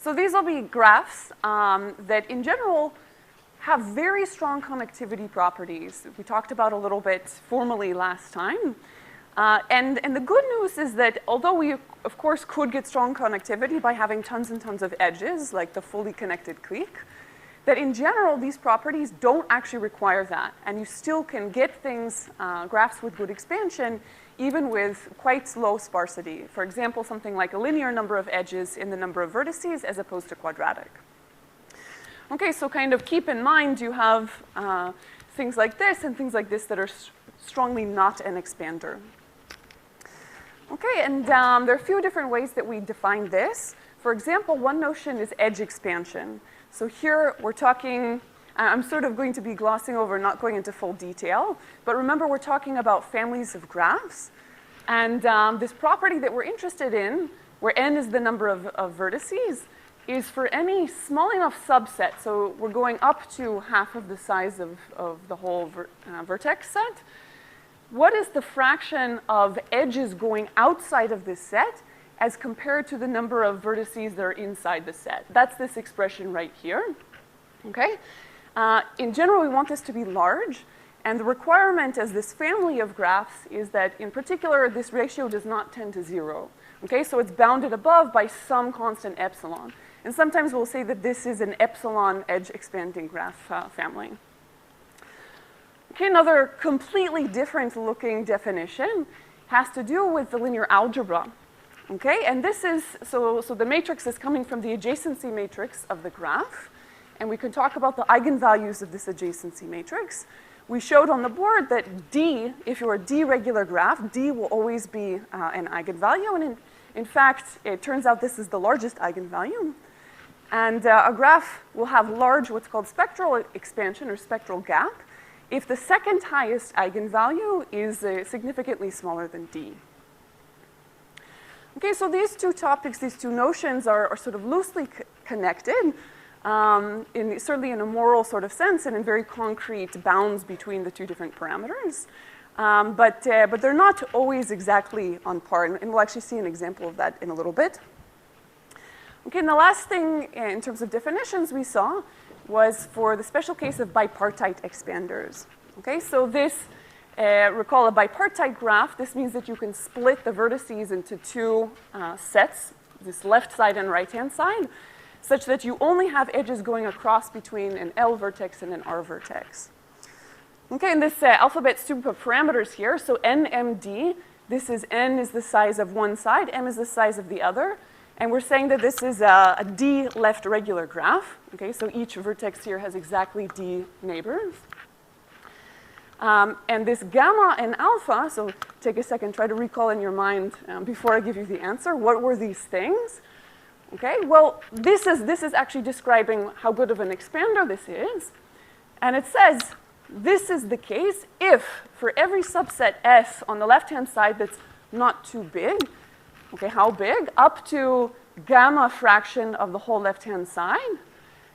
So these will be graphs that, in general, have very strong connectivity properties. We talked about a little bit formally last time. And the good news is that although we, of course, could get strong connectivity by having tons and tons of edges, like the fully connected clique, that in general, these properties don't actually require that. And you still can get things, graphs with good expansion, even with quite low sparsity. For example, something like a linear number of edges in the number of vertices as opposed to quadratic. Okay, so kind of keep in mind you have things like this and things like this that are strongly not an expander. Okay, and there are a few different ways that we define this. For example, one notion is edge expansion. So here we're talking, I'm sort of going to be glossing over, not going into full detail, but remember we're talking about families of graphs. And this property that we're interested in, where n is the number of vertices, is for any small enough subset. So we're going up to half of the size of the whole vertex set. What is the fraction of edges going outside of this set as compared to the number of vertices that are inside the set? That's this expression right here, okay? In general, we want this to be large, and the requirement as this family of graphs is that, in particular, this ratio does not tend to 0, okay? So it's bounded above by some constant epsilon. And sometimes we'll say that this is an epsilon edge expanding graph family. Okay, another completely different looking definition has to do with the linear algebra. Okay, and this is, so the matrix is coming from the adjacency matrix of the graph. And we can talk about the eigenvalues of this adjacency matrix. We showed on the board that D, if you're a D regular graph, D will always be an eigenvalue. And in fact, it turns out this is the largest eigenvalue. And a graph will have large, what's called spectral expansion or spectral gap, if the second highest eigenvalue is significantly smaller than D. Okay, so these two topics, these two notions are sort of loosely connected, certainly in a moral sort of sense and in very concrete bounds between the two different parameters. But they're not always exactly on par, and we'll actually see an example of that in a little bit. Okay, and the last thing in terms of definitions we saw was for the special case of bipartite expanders. Okay, so this, recall a bipartite graph, this means that you can split the vertices into two sets, this left side and right-hand side, such that you only have edges going across between an L vertex and an R vertex. Okay, and this alphabet soup of parameters here, so NMD, this is N is the size of one side, M is the size of the other. And we're saying that this is a D left regular graph. Okay, so each vertex here has exactly D neighbors. And this gamma and alpha, so take a second, try to recall in your mind before I give you the answer, what were these things? Okay, well, this is actually describing how good of an expander this is. And it says, this is the case if for every subset S on the left-hand side that's not too big, okay, how big? Up to gamma fraction of the whole left-hand side.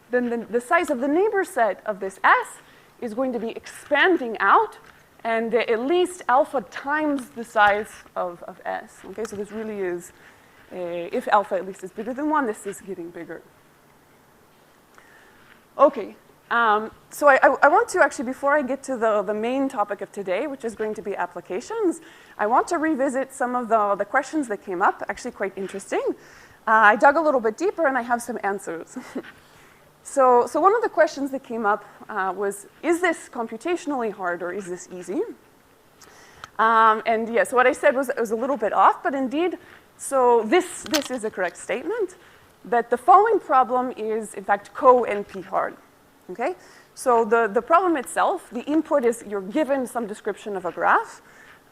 Then the size of the neighbor set of this S is going to be expanding out, and at least alpha times the size of S. Okay, so this really is, if alpha at least is bigger than 1, this is getting bigger. Okay, so I want to actually, before I get to the main topic of today, which is going to be applications, I want to revisit some of the questions that came up, actually quite interesting. I dug a little bit deeper and I have some answers. So one of the questions that came up was, is this computationally hard or is this easy? And yes, what I said was it was a little bit off, but indeed, so this is a correct statement, that the following problem is, in fact, co-NP hard. Okay, so the problem itself, the input is you're given some description of a graph,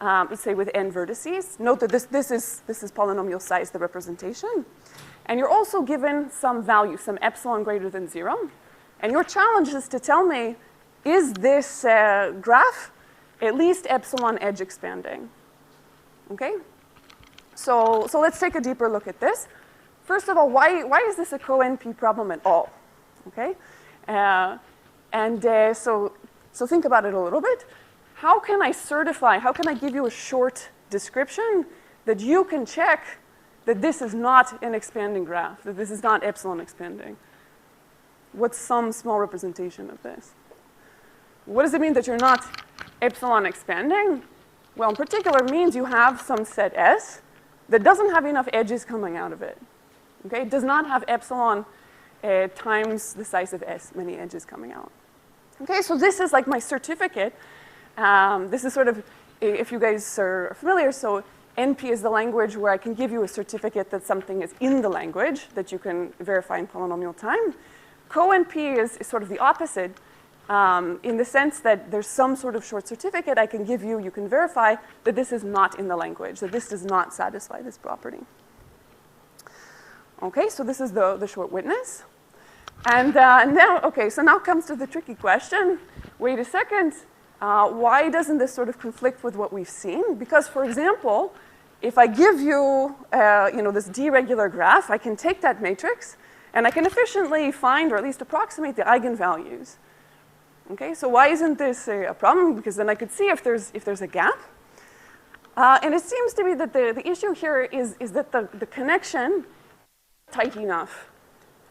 let's say with n vertices. Note that this is polynomial size, the representation. And you're also given some value, some epsilon greater than 0. And your challenge is to tell me, is this graph at least epsilon edge expanding? Okay, so let's take a deeper look at this. First of all, why is this a co-NP problem at all? Okay. So think about it a little bit. How can I certify, how can I give you a short description that you can check that this is not an expanding graph, that this is not epsilon expanding? What's some small representation of this? What does it mean that you're not epsilon expanding? Well, in particular, it means you have some set S that doesn't have enough edges coming out of it. Okay? It does not have epsilon times the size of S, many edges coming out. Okay, so this is like my certificate. This is sort of, if you guys are familiar, so NP is the language where I can give you a certificate that something is in the language that you can verify in polynomial time. Co-NP is sort of the opposite in the sense that there's some sort of short certificate I can give you, you can verify that this is not in the language, that this does not satisfy this property. Okay, so this is the short witness. And now, okay, so now comes to the tricky question. Wait a second, why doesn't this sort of conflict with what we've seen? Because, for example, if I give you, this deregular graph, I can take that matrix and I can efficiently find or at least approximate the eigenvalues. Okay, so why isn't this a problem? Because then I could see if there's a gap. And it seems to be that the issue here is that the connection is tight enough.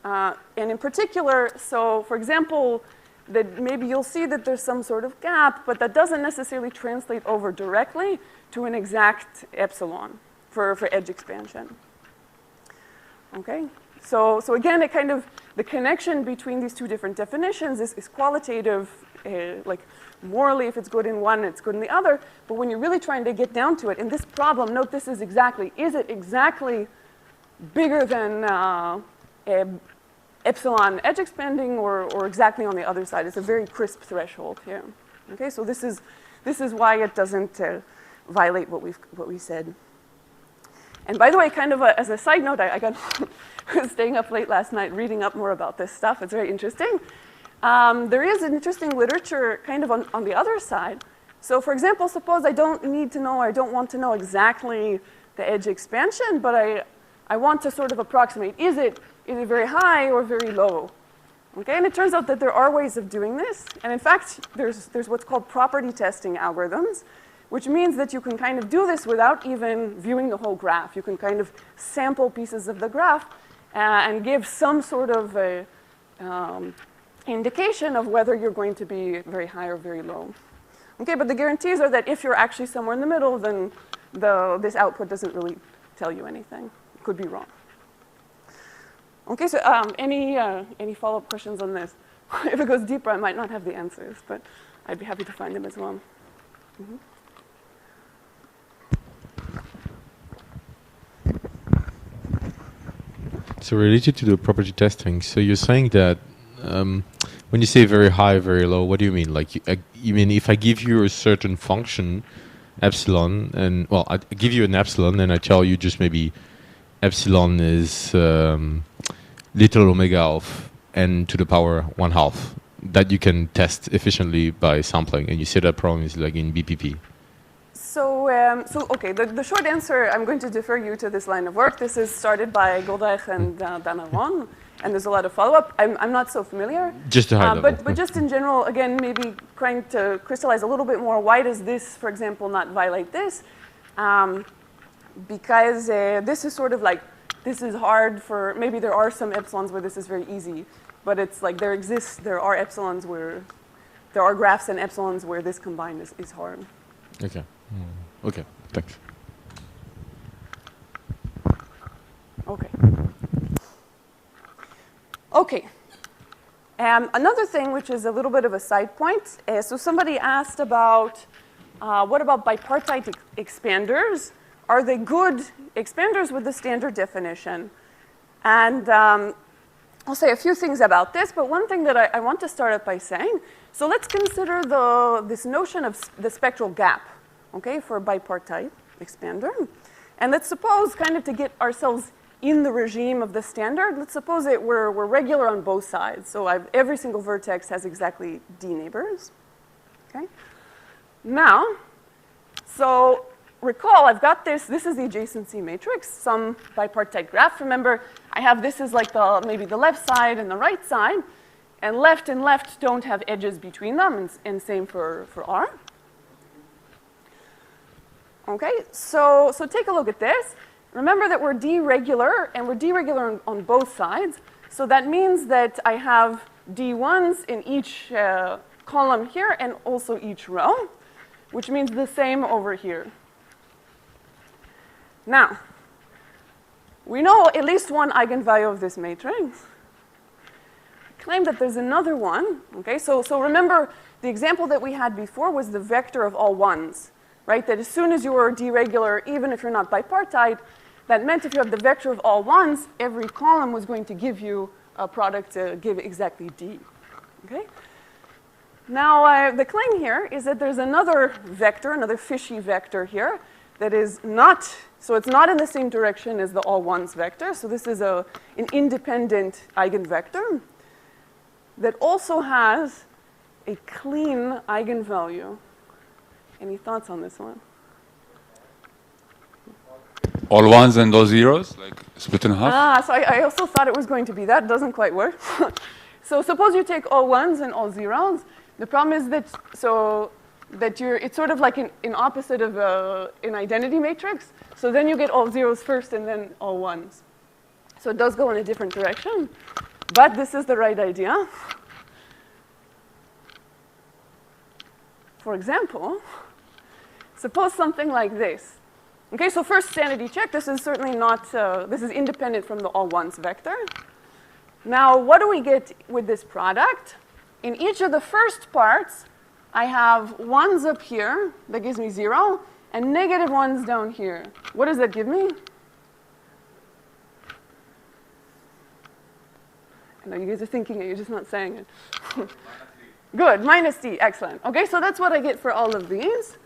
And in particular, so for example, that maybe you'll see that there's some sort of gap, but that doesn't necessarily translate over directly to an exact epsilon for edge expansion. Okay? So again, it kind of, the connection between these two different definitions is qualitative, like morally if it's good in one, it's good in the other, but when you're really trying to get down to it, in this problem, note this is it exactly bigger than epsilon edge expanding or exactly on the other side? It's a very crisp threshold here. Okay, so this is why it doesn't violate what we said. And by the way, kind of as a side note, I got was staying up late last night reading up more about this stuff. It's very interesting. There is an interesting literature kind of on the other side. So for example, suppose I don't need to know, I don't want to know exactly the edge expansion, but I want to sort of approximate, is it very high or very low? Okay, and it turns out that there are ways of doing this. And in fact, there's what's called property testing algorithms, which means that you can kind of do this without even viewing the whole graph. You can kind of sample pieces of the graph and give some sort of a, indication of whether you're going to be very high or very low. Okay, but the guarantees are that if you're actually somewhere in the middle, then this output doesn't really tell you anything. It could be wrong. Okay, so any follow-up questions on this? If it goes deeper, I might not have the answers, but I'd be happy to find them as well. Mm-hmm. So related to the property testing, so you're saying that when you say very high, very low, what do you mean? Like, you mean if I give you a certain function, epsilon, and, well, I give you an epsilon, and I tell you just maybe epsilon is little omega of n to the power 1/2, that you can test efficiently by sampling, and you say that problem is like in BPP. So okay, the short answer, I'm going to defer you to this line of work. This is started by Goldreich and Danaron, and there's a lot of follow-up. I'm not so familiar. Just a high level. But just in general, again, maybe trying to crystallize a little bit more, why does this, for example, not violate this? Because this is sort of like, this is hard for, maybe there are some epsilons where this is very easy, but it's like there are epsilons where, there are graphs and epsilons where this combined is hard. Okay. Okay, thanks. Okay. Okay. Another thing, which is a little bit of a side point, so somebody asked about what about bipartite expanders? Are they good expanders with the standard definition? And I'll say a few things about this, but one thing that I want to start out by saying, so let's consider this notion of the spectral gap, okay, for a bipartite expander. And let's suppose, kind of to get ourselves in the regime of the standard, let's suppose that we're regular on both sides. So every single vertex has exactly d neighbors, okay? Now, so recall, I've got this is the adjacency matrix, some bipartite graph. Remember, I have this is like maybe the left side and the right side, and left don't have edges between them, and same for R. Okay, so take a look at this. remember that we're D-regular, and we're D-regular on both sides. So that means that I have D1s in each column here and also each row, which means the same over here. Now, we know at least one eigenvalue of this matrix. I claim that there's another one. Okay, so remember, the example that we had before was the vector of all ones, right? That as soon as you were D-regular, even if you're not bipartite, that meant if you have the vector of all ones, every column was going to give you a product to give exactly D. Okay? Now, the claim here is that there's another vector, another fishy vector here, that is not, so it's not in the same direction as the all ones vector. So this is an independent eigenvector that also has a clean eigenvalue. Any thoughts on this one? All ones and all zeros, like split in half? So I also thought it was going to be that. It doesn't quite work. So suppose you take all ones and all zeros. The problem is that, it's sort of like an opposite of an identity matrix. So then you get all zeros first and then all ones. So it does go in a different direction. But this is the right idea. For example, suppose something like this. Okay, so first sanity check. This is certainly not, this is independent from the all ones vector. Now, what do we get with this product? In each of the first parts, I have ones up here. That gives me 0, and negative ones down here. What does that give me? I know you guys are thinking it, you're just not saying it. Good, minus D, excellent. Okay, so that's what I get for all of these.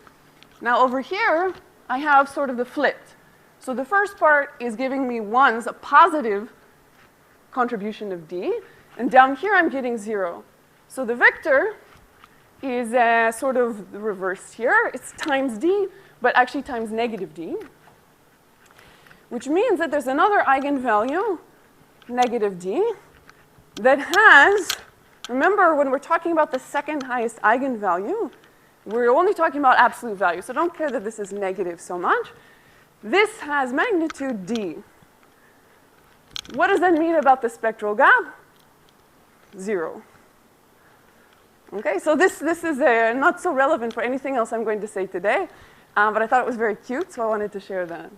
Now over here, I have sort of the flipped. So the first part is giving me ones, a positive contribution of D, and down here I'm getting 0. So the vector is sort of reversed here. It's times D, but actually times negative D, which means that there's another eigenvalue, negative D, that has, remember when we're talking about the second highest eigenvalue, we're only talking about absolute value, so don't care that this is negative so much. This has magnitude D. What does that mean about the spectral gap? 0. Okay, so this is not so relevant for anything else I'm going to say today, but I thought it was very cute, so I wanted to share that.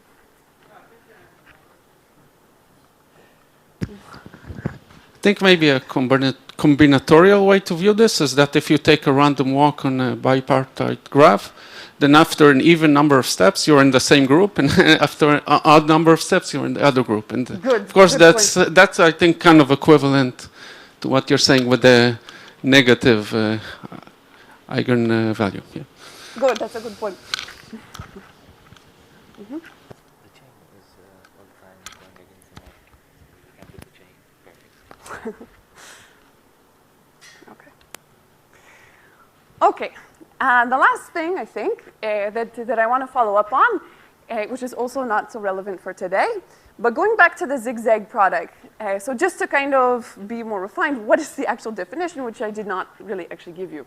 I think maybe a combinatorial way to view this is that if you take a random walk on a bipartite graph, then after an even number of steps, you're in the same group, and after an odd number of steps, you're in the other group. And Good. Of course, Good that's I think kind of equivalent to what you're saying with the negative eigenvalue. Yeah. Good, that's a good point. Mm-hmm. The chain is all the time going against the net. You can do the chain perfect. Okay. The last thing I think that I want to follow up on, which is also not so relevant for today, but going back to the zigzag product. So just to kind of be more refined, what is the actual definition, which I did not really actually give you?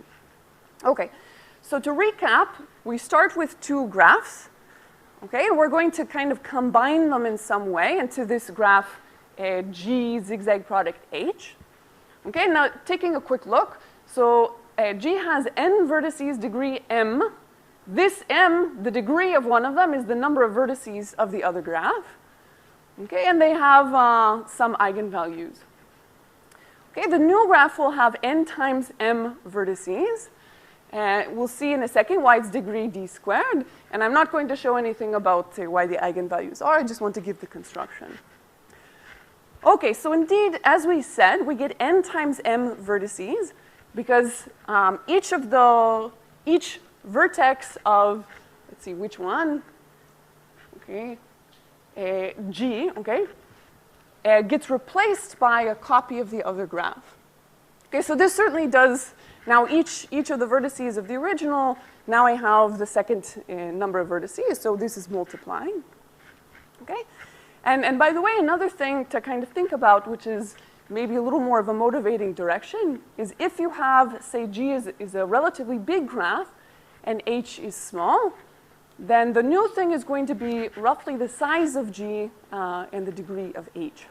Okay. So to recap, we start with two graphs. Okay, and we're going to kind of combine them in some way into this graph G zigzag product H. Okay, now taking a quick look. So G has n vertices degree m. This m, the degree of one of them, is the number of vertices of the other graph. Okay, and they have some eigenvalues. Okay, the new graph will have n times m vertices. We'll see in a second why it's degree d squared. And I'm not going to show anything about why the eigenvalues are. I just want to give the construction. Okay, so indeed, as we said, we get n times m vertices because each vertex of, let's see, which one? Okay, G, okay, gets replaced by a copy of the other graph. Okay, so this certainly does, now each of the vertices of the original, now I have the second number of vertices, so this is multiplying. Okay, and by the way, another thing to kind of think about, which is maybe a little more of a motivating direction, is if you have, say, G is a relatively big graph and H is small, then the new thing is going to be roughly the size of G and the degree of H.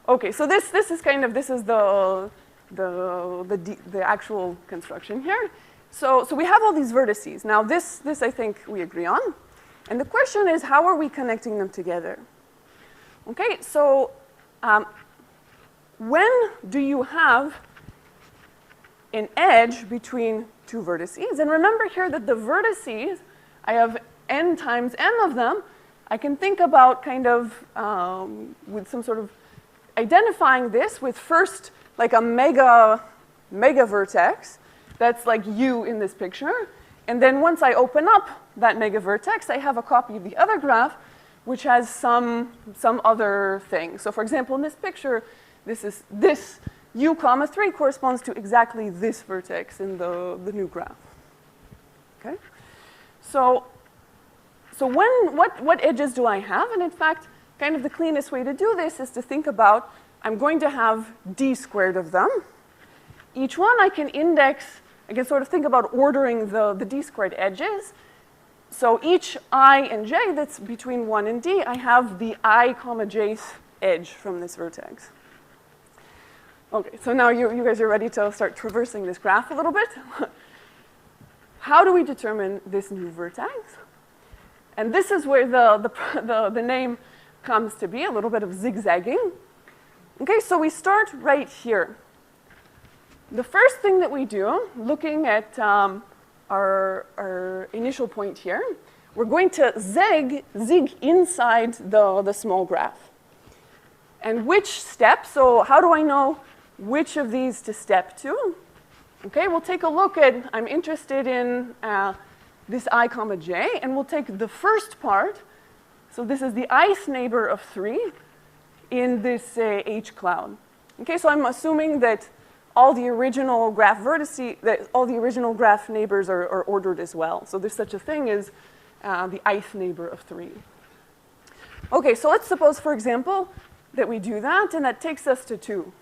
Okay, so this is the actual construction here. So we have all these vertices. Now this I think we agree on. And the question is, how are we connecting them together? Okay, so when do you have an edge between two vertices? And remember here that the vertices, I have n times m of them. I can think about kind of with some sort of identifying this with first like a mega vertex that's like U in this picture. And then once I open up that mega vertex, I have a copy of the other graph which has some other thing. So for example, in this picture, this U comma 3 corresponds to exactly this vertex in the new graph. Okay? So what edges do I have? And in fact, kind of the cleanest way to do this is to think about, I'm going to have d squared of them. Each one I can index, I can sort of think about ordering the d squared edges. So each I and j that's between 1 and d, I have the I comma jth edge from this vertex. Okay, so now you guys are ready to start traversing this graph a little bit. How do we determine this new vertex? And this is where the name comes to be, a little bit of zigzagging. Okay, so we start right here. The first thing that we do, looking at our initial point here, we're going to zig inside the small graph. And which step, so how do I know which of these to step to? Okay, we'll take a look at, I'm interested in this I comma j, and we'll take the first part. So this is the ith neighbor of 3 in this H cloud. Okay, so I'm assuming that all the original graph vertices, that all the original graph neighbors are ordered as well. So there's such a thing as the ith neighbor of 3. Okay, so let's suppose, for example, that we do that, and that takes us to 2.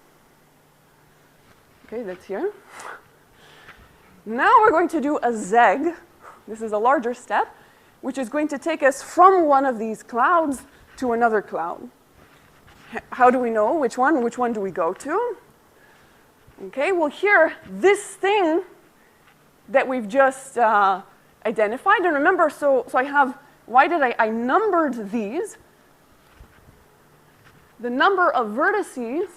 Okay, that's here. Now we're going to do a zeg. This is a larger step, which is going to take us from one of these clouds to another cloud. How do we know which one? Which one do we go to? Okay, well here, this thing that we've just identified, and remember, so I have, why did I numbered these? The number of vertices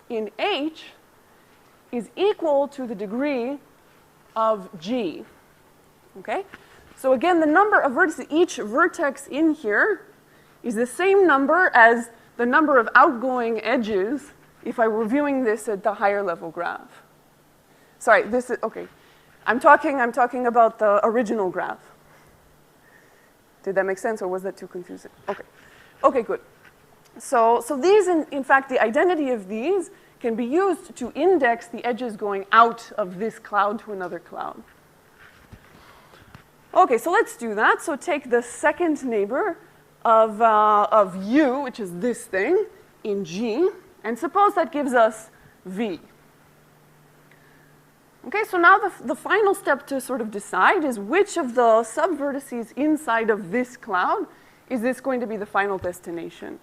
in H is equal to the degree of G. Okay? So again, the number of vertices, each vertex in here is the same number as the number of outgoing edges if I were viewing this at the higher level graph. Sorry, this is, okay. I'm talking about the original graph. Did that make sense, or was that too confusing? Okay. Okay, good. So these, in fact, the identity of these can be used to index the edges going out of this cloud to another cloud. Okay, so let's do that. So take the second neighbor of U, which is this thing, in G, and suppose that gives us V. Okay, so now the final step to sort of decide is which of the subvertices inside of this cloud is this going to be the final destination.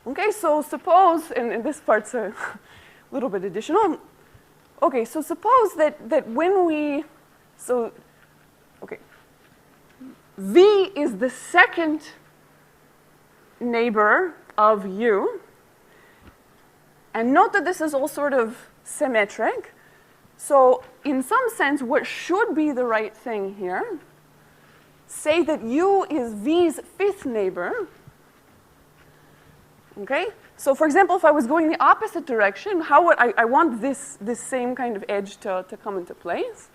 Okay, so suppose, and this part's a little bit additional. Okay, so suppose that when we, so, okay, V is the second neighbor of U. And note that this is all sort of symmetric. So in some sense, what should be the right thing here, say that U is V's fifth neighbor. Okay? So for example, if I was going the opposite direction, how would I want this same kind of edge to come into place.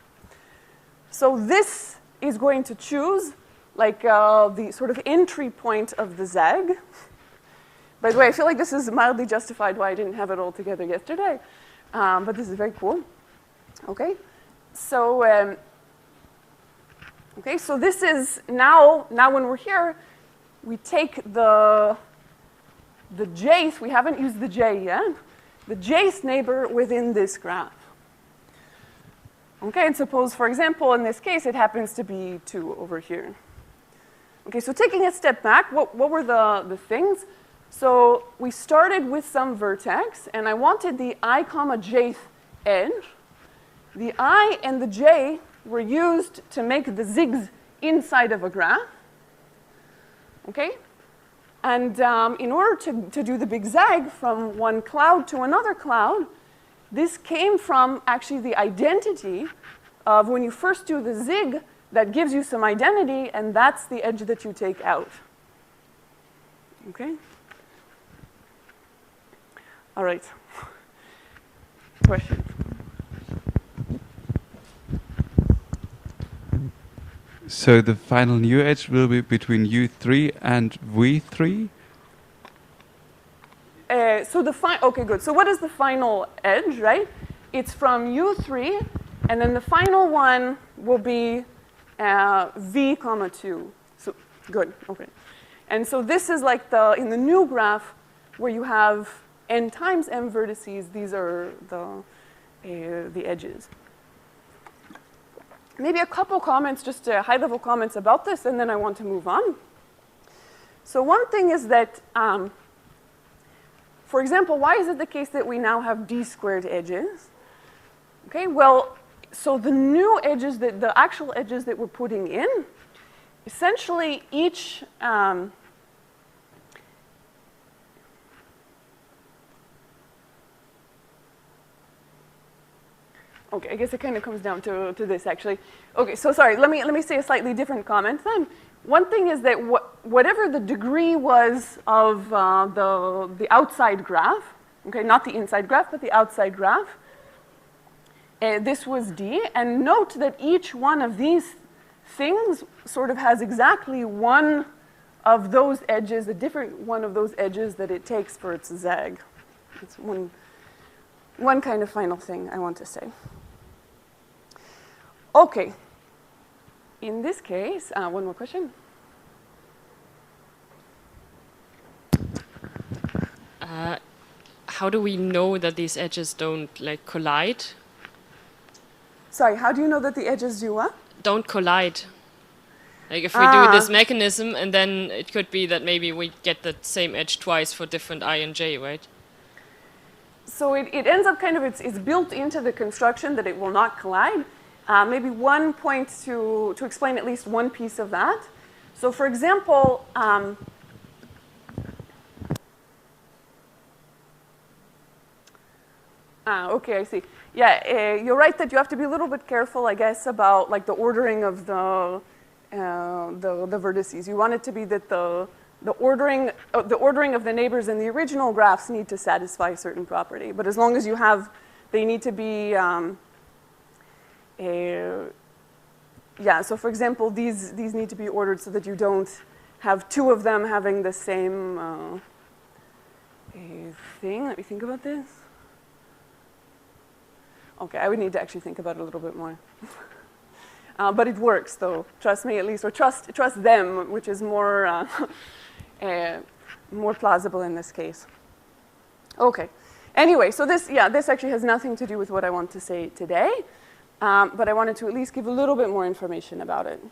So this is going to choose like the sort of entry point of the zeg. By the way, I feel like this is mildly justified why I didn't have it all together yesterday. But this is very cool. Okay? So, okay, so this is now when we're here, we take the jth, we haven't used the j yet, the jth neighbor within this graph. Okay, and suppose, for example, in this case, it happens to be 2 over here. Okay, so taking a step back, what were the things? So we started with some vertex, and I wanted the I comma jth edge. The I and the j were used to make the zigs inside of a graph. Okay? And in order to do the big zag from one cloud to another cloud, this came from actually the identity of when you first do the zig, that gives you some identity, and that's the edge that you take out. Okay? All right. Question? So the final new edge will be between U3 and V3? Okay, good. So what is the final edge, right? It's from U3, and then the final one will be V comma 2. So, good, okay. And so this is like in the new graph where you have n times m vertices, these are the edges. Maybe a couple comments, just high-level comments about this, and then I want to move on. So one thing is that, for example, why is it the case that we now have d squared edges? Okay, well, so the new edges, the actual edges that we're putting in, essentially each, okay, I guess it kind of comes down to this, actually. Okay, so sorry, let me say a slightly different comment then. One thing is that whatever the degree was of the outside graph, okay, not the inside graph, but the outside graph, this was D, and note that each one of these things sort of has exactly one of those edges, a different one of those edges that it takes for its zag. It's one kind of final thing I want to say. Okay. In this case, one more question. How do we know that these edges don't like collide? Sorry, how do you know that the edges do what? Don't collide. Like if we do this mechanism, and then it could be that maybe we get the same edge twice for different I and j, right? So it ends up kind of, it's built into the construction that it will not collide. Maybe one point to explain at least one piece of that. So for example, okay, I see. Yeah, you're right that you have to be a little bit careful, I guess, about like the ordering of the vertices. You want it to be that the ordering of the neighbors in the original graphs need to satisfy a certain property. But as long as you have, they need to be, yeah, so for example, these need to be ordered so that you don't have two of them having the same thing. Let me think about this. Okay, I would need to actually think about it a little bit more. But it works, though. Trust me, at least, or trust them, which is more more plausible in this case. Okay. Anyway, so this actually has nothing to do with what I want to say today, but I wanted to at least give a little bit more information about it.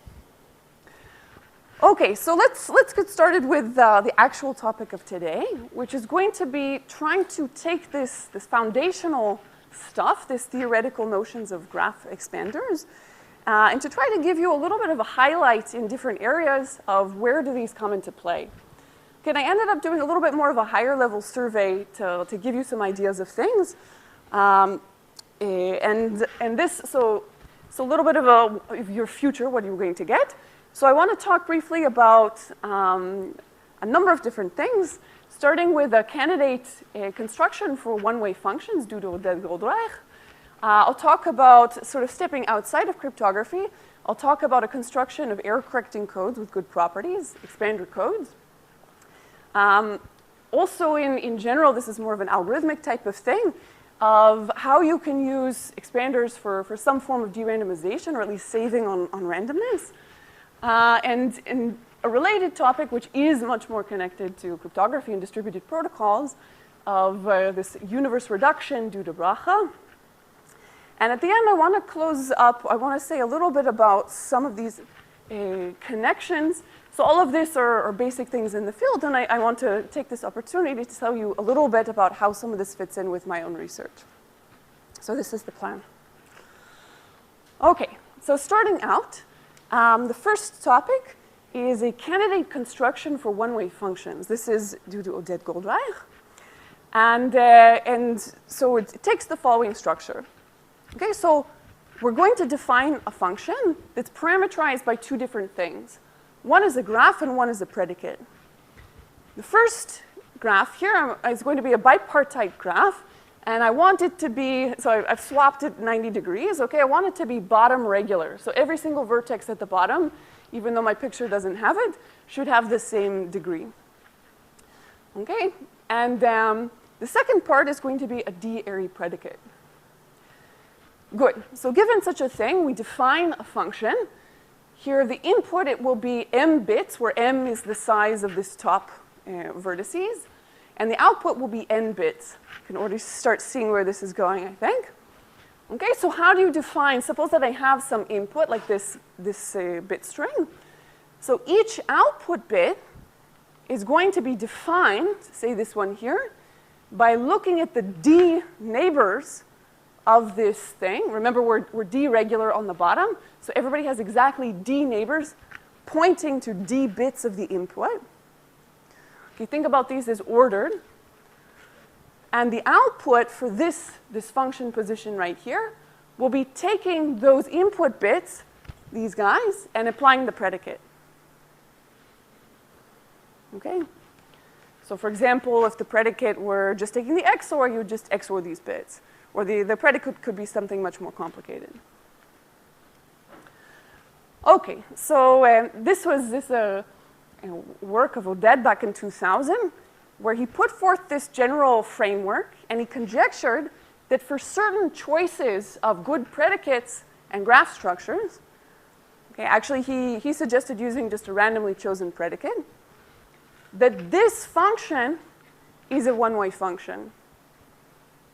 Okay, so let's get started with the actual topic of today, which is going to be trying to take this foundational stuff, this theoretical notions of graph expanders, and to try to give you a little bit of a highlight in different areas of where do these come into play. Okay, and I ended up doing a little bit more of a higher level survey to give you some ideas of things. And this, so a little bit of your future, what you're going to get. So I want to talk briefly about a number of different things, starting with a candidate construction for one-way functions due to Decoding. I'll talk about sort of stepping outside of cryptography. I'll talk about a construction of error-correcting codes with good properties, expander codes. Also, in general, this is more of an algorithmic type of thing of how you can use expanders for some form of de-randomization, or at least saving on randomness. And in a related topic, which is much more connected to cryptography and distributed protocols, of this universe reduction due to Bracha. And at the end, I want to close up. I want to say a little bit about some of these connections. So all of this are basic things in the field, and I want to take this opportunity to tell you a little bit about how some of this fits in with my own research. So this is the plan. Okay, so starting out, the first topic is a candidate construction for one-way functions. This is due to Odette Goldreich. And so it takes the following structure. Okay, so we're going to define a function that's parameterized by two different things. One is a graph and one is a predicate. The first graph here is going to be a bipartite graph, and I want it to be, so I've swapped it 90 degrees, okay? I want it to be bottom regular. So every single vertex at the bottom, even though my picture doesn't have it, should have the same degree. Okay, and the second part is going to be a D-ary predicate. Good, so given such a thing, we define a function. Here, the input, it will be m bits, where m is the size of this top vertices. And the output will be n bits. You can already start seeing where this is going, I think. Okay, so how do you define, suppose that I have some input, like this bit string. So each output bit is going to be defined, say this one here, by looking at the d neighbors of this thing. Remember, we're d regular on the bottom, so everybody has exactly d neighbors pointing to d bits of the input. Okay, think about these as ordered. And the output for this function position right here will be taking those input bits, these guys, and applying the predicate. Okay? So for example, if the predicate were just taking the XOR, you would just XOR these bits. Or the predicate could be something much more complicated. Okay, so this was a work of Odette back in 2000, where he put forth this general framework, and he conjectured that for certain choices of good predicates and graph structures, okay, actually he suggested using just a randomly chosen predicate, that this function is a one-way function.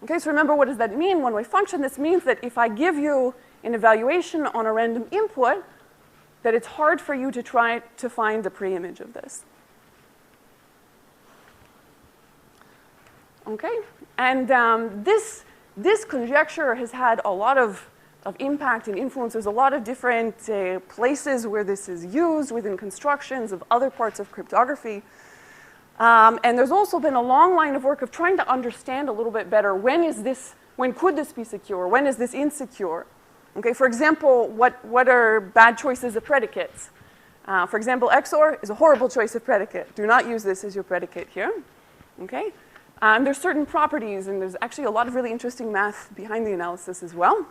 Okay, so remember, what does that mean, one-way function? This means that if I give you an evaluation on a random input, that it's hard for you to try to find the preimage of this. Okay, and this conjecture has had a lot of impact and influence. There's a lot of different places where this is used within constructions of other parts of cryptography. And there's also been a long line of work of trying to understand a little bit better when could this be secure? When is this insecure? Okay, for example, what are bad choices of predicates? For example, XOR is a horrible choice of predicate. Do not use this as your predicate here. Okay? There's certain properties, and there's actually a lot of really interesting math behind the analysis as well.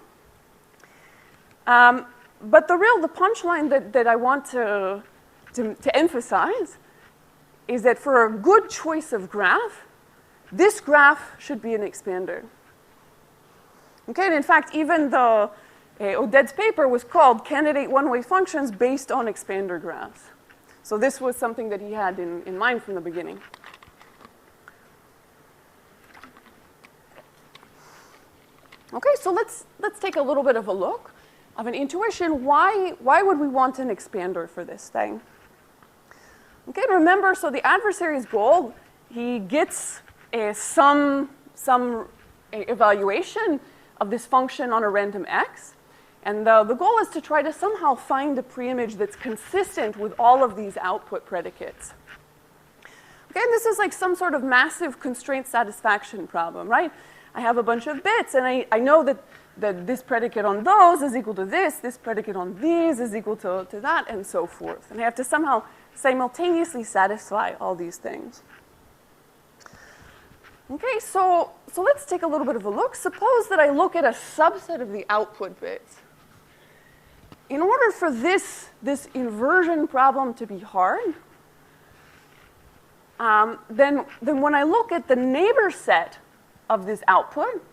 But the punchline that I want to emphasize is that for a good choice of graph, this graph should be an expander. Okay, and in fact, even the Odette's paper was called Candidate One-Way Functions Based on Expander Graphs. So this was something that he had in mind from the beginning. Okay, so let's take a little bit of a look of an intuition. Why would we want an expander for this thing? Okay, remember, so the adversary's goal, he gets some evaluation of this function on a random x. And the goal is to try to somehow find a preimage that's consistent with all of these output predicates. Okay, and this is like some sort of massive constraint satisfaction problem, right? I have a bunch of bits, and I know that this predicate on those is equal to this predicate on these is equal to that, and so forth. And I have to somehow simultaneously satisfy all these things. Okay, so let's take a little bit of a look. Suppose that I look at a subset of the output bits. In order for this inversion problem to be hard, then when I look at the neighbor set of this output,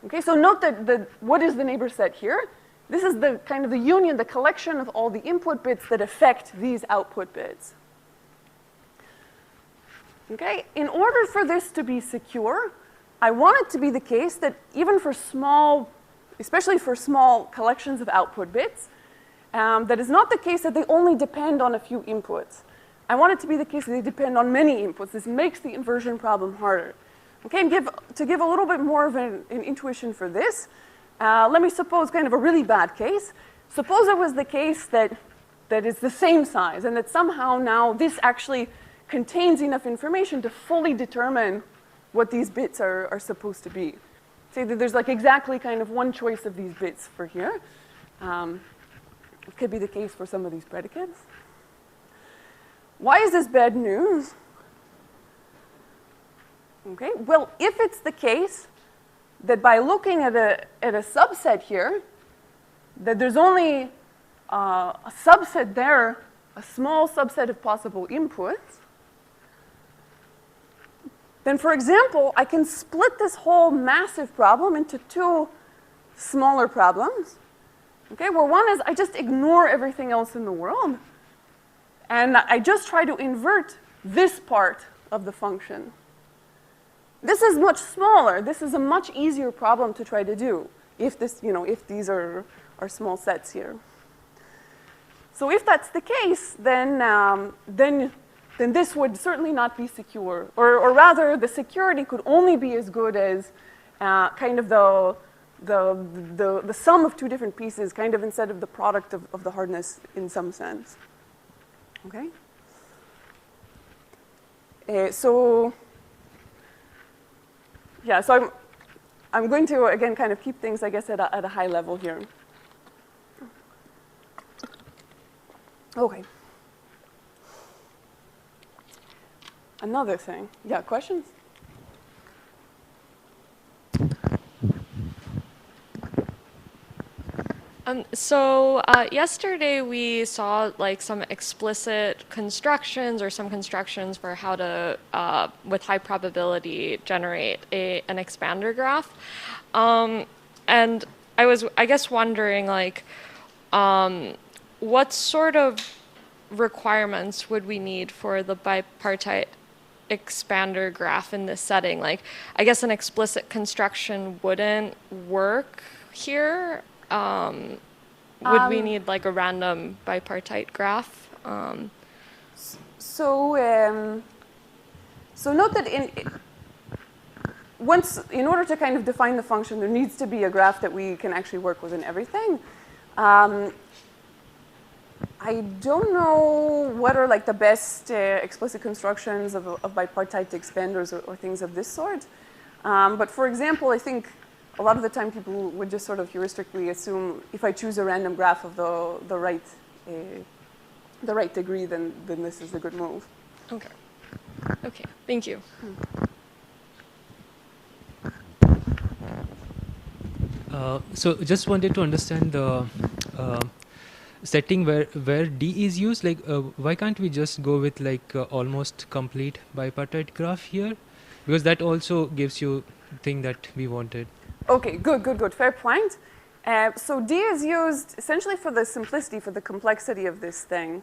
okay, so note that what is the neighbor set here? This is the kind of the union, the collection of all the input bits that affect these output bits. Okay, in order for this to be secure, I want it to be the case that even for small especially for small collections of output bits, that is not the case that they only depend on a few inputs. I want it to be the case that they depend on many inputs. This makes the inversion problem harder. Okay, and to give a little bit more of an intuition for this, let me suppose kind of a really bad case. Suppose it was the case that is the same size, and that somehow now this actually contains enough information to fully determine what these bits are supposed to be. Say that there's like exactly kind of one choice of these bits for here. It could be the case for some of these predicates. Why is this bad news? Okay, well, if it's the case that by looking at a subset here, that there's only a subset there, a small subset of possible inputs, then, for example, I can split this whole massive problem into two smaller problems, okay, where one is I just ignore everything else in the world, and I just try to invert this part of the function. This is much smaller. This is a much easier problem to try to do if this, if these are small sets here. So if that's the case, then this would certainly not be secure, or rather, the security could only be as good as kind of the sum of two different pieces, kind of instead of the product of the hardness in some sense. Okay. So I'm going to again kind of keep things, I guess, at a high level here. Okay. Another thing. Yeah, questions? So yesterday we saw like some explicit constructions or some constructions for how to, with high probability, generate an expander graph. And I was, I guess, wondering like, what sort of requirements would we need for the bipartite expander graph in this setting? Like, I guess an explicit construction wouldn't work here. Would we need like a random bipartite graph? So note that in order to kind of define the function, there needs to be a graph that we can actually work with and everything. I don't know what are like the best explicit constructions of bipartite expanders or things of this sort. But for example, I think a lot of the time people would just sort of heuristically assume if I choose a random graph of the right degree, then this is a good move. Okay. Okay. Thank you. So just wanted to understand the setting where D is used. Like, why can't we just go with like almost complete bipartite graph here? Because that also gives you the thing that we wanted. Okay, good. Fair point. So D is used essentially for the simplicity, for the complexity of this thing.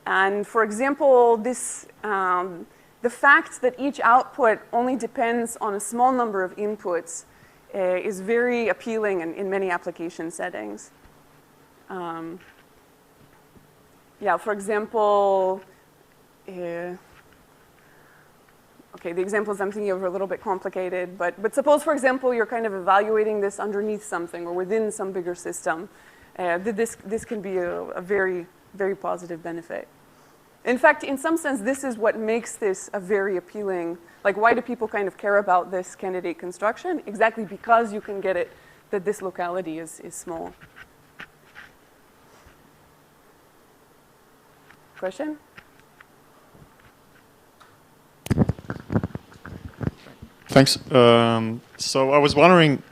And for example, this, the fact that each output only depends on a small number of inputs is very appealing in many application settings. Yeah, for example, okay, the examples I'm thinking of are a little bit complicated, but suppose, for example, you're kind of evaluating this underneath something or within some bigger system. This can be a very, very positive benefit. In fact, in some sense, this is what makes this a very appealing, like why do people kind of care about this candidate construction? Exactly because you can get it that this locality is small. Question? Thanks. So I was wondering,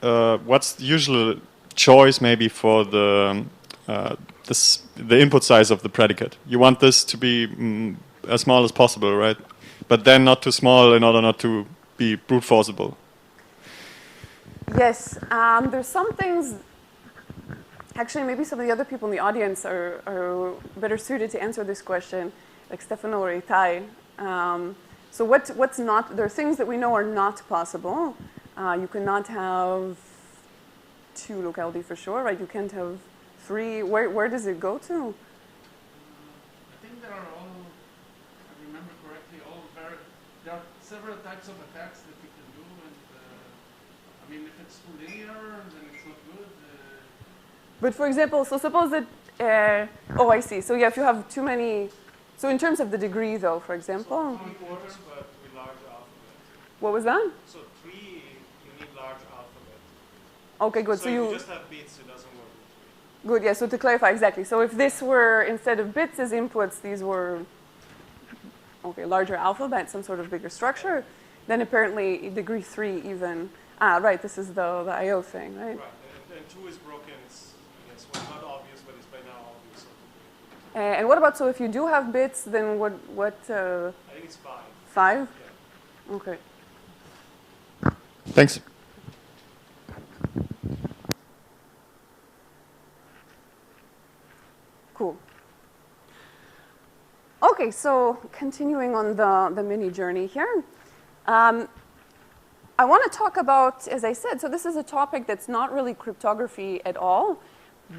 what's the usual choice maybe for the input size of the predicate? You want this to be as small as possible, right? But then not too small in order not to be brute forceable. Yes. There's some things. Actually, maybe some of the other people in the audience are better suited to answer this question, like Stefano or Itai. So what's not, there are things that we know are not possible. You cannot have 2 locality for sure, right? You can't have 3. Where does it go to? I think there are all, if I remember correctly, there are several types of attacks that you can do, and I mean, if it's too linear, then it's not good. But for example, so suppose that, oh, I see. So yeah, if you have too many, so in terms of the degree though, for example. So 3 quarters, but with large alphabet. What was that? So 3, you need large alphabet. Okay, good. So if you just have bits, it doesn't work with 3. Good, yeah, so to clarify exactly. So if this were, instead of bits as inputs, these were, okay, larger alphabet, some sort of bigger structure, then apparently degree 3 even, right, this is the I.O. thing, right? Right, and 2 is broken. It's, I guess, well, not obvious, but it's by now obvious. And what about, so if you do have bits, then what I think it's 5. 5? Yeah. Okay. Thanks. Cool. Okay, so continuing on the mini journey here. I want to talk about, as I said, so this is a topic that's not really cryptography at all,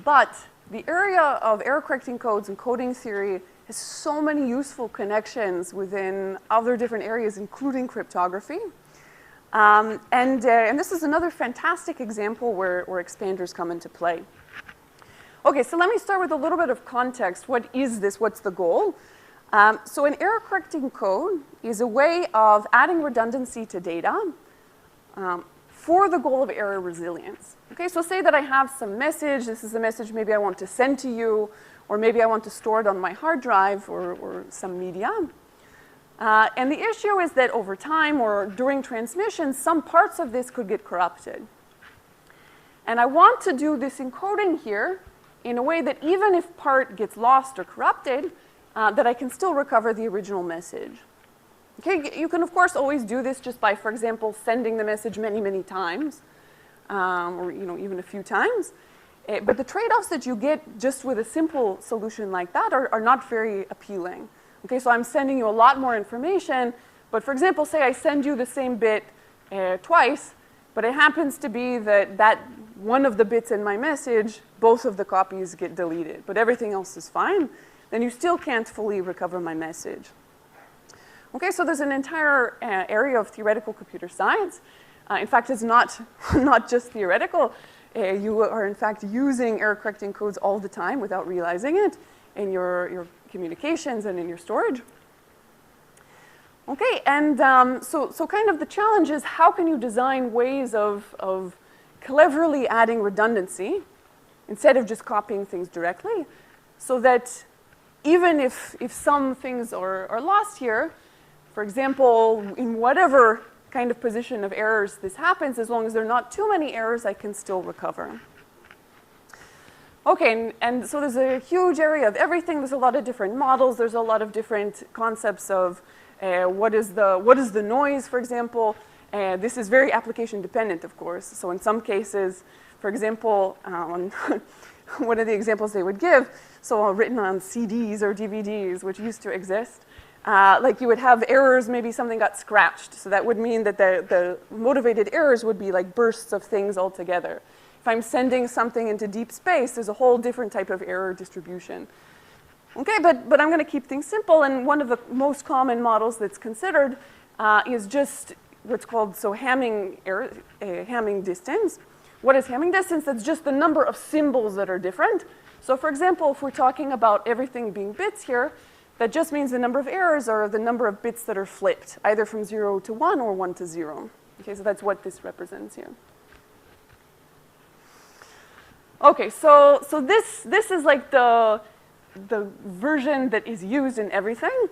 but the area of error correcting codes and coding theory has so many useful connections within other different areas, including cryptography. And this is another fantastic example where expanders come into play. Okay, so let me start with a little bit of context. What is this? What's the goal? So an error correcting code is a way of adding redundancy to data for the goal of error resilience. Okay, so say that I have some message. This is a message maybe I want to send to you, or maybe I want to store it on my hard drive or some media. And the issue is that over time or during transmission, some parts of this could get corrupted. And I want to do this encoding here in a way that even if part gets lost or corrupted, that I can still recover the original message. Okay, you can of course always do this just by, for example, sending the message many, many times, or even a few times. But the trade-offs that you get just with a simple solution like that are not very appealing. Okay, so I'm sending you a lot more information, but for example, say I send you the same bit twice, but it happens to be that one of the bits in my message, both of the copies get deleted, but everything else is fine, then you still can't fully recover my message. Okay, so there's an entire area of theoretical computer science. In fact, it's not just theoretical. You are in fact using error correcting codes all the time without realizing it in your communications and in your storage. Okay, and so kind of the challenge is how can you design ways of cleverly adding redundancy instead of just copying things directly, so that even if some things are lost here, for example, in whatever kind of position of errors this happens, as long as there are not too many errors, I can still recover. Okay, and so there's a huge area of everything. There's a lot of different models. There's a lot of different concepts of what is the noise, for example. This is very application dependent, of course. So in some cases, for example, one of the examples they would give, so written on CDs or DVDs, which used to exist, like you would have errors, maybe something got scratched. So that would mean that the motivated errors would be like bursts of things altogether. If I'm sending something into deep space, there's a whole different type of error distribution. Okay, but I'm going to keep things simple, and one of the most common models that's considered is just what's called Hamming distance. What is Hamming distance? That's just the number of symbols that are different. So for example, if we're talking about everything being bits here, that just means the number of errors are the number of bits that are flipped, either from 0 to 1 or 1 to 0. Okay, so that's what this represents here. Okay, so this is like the version that is used in everything.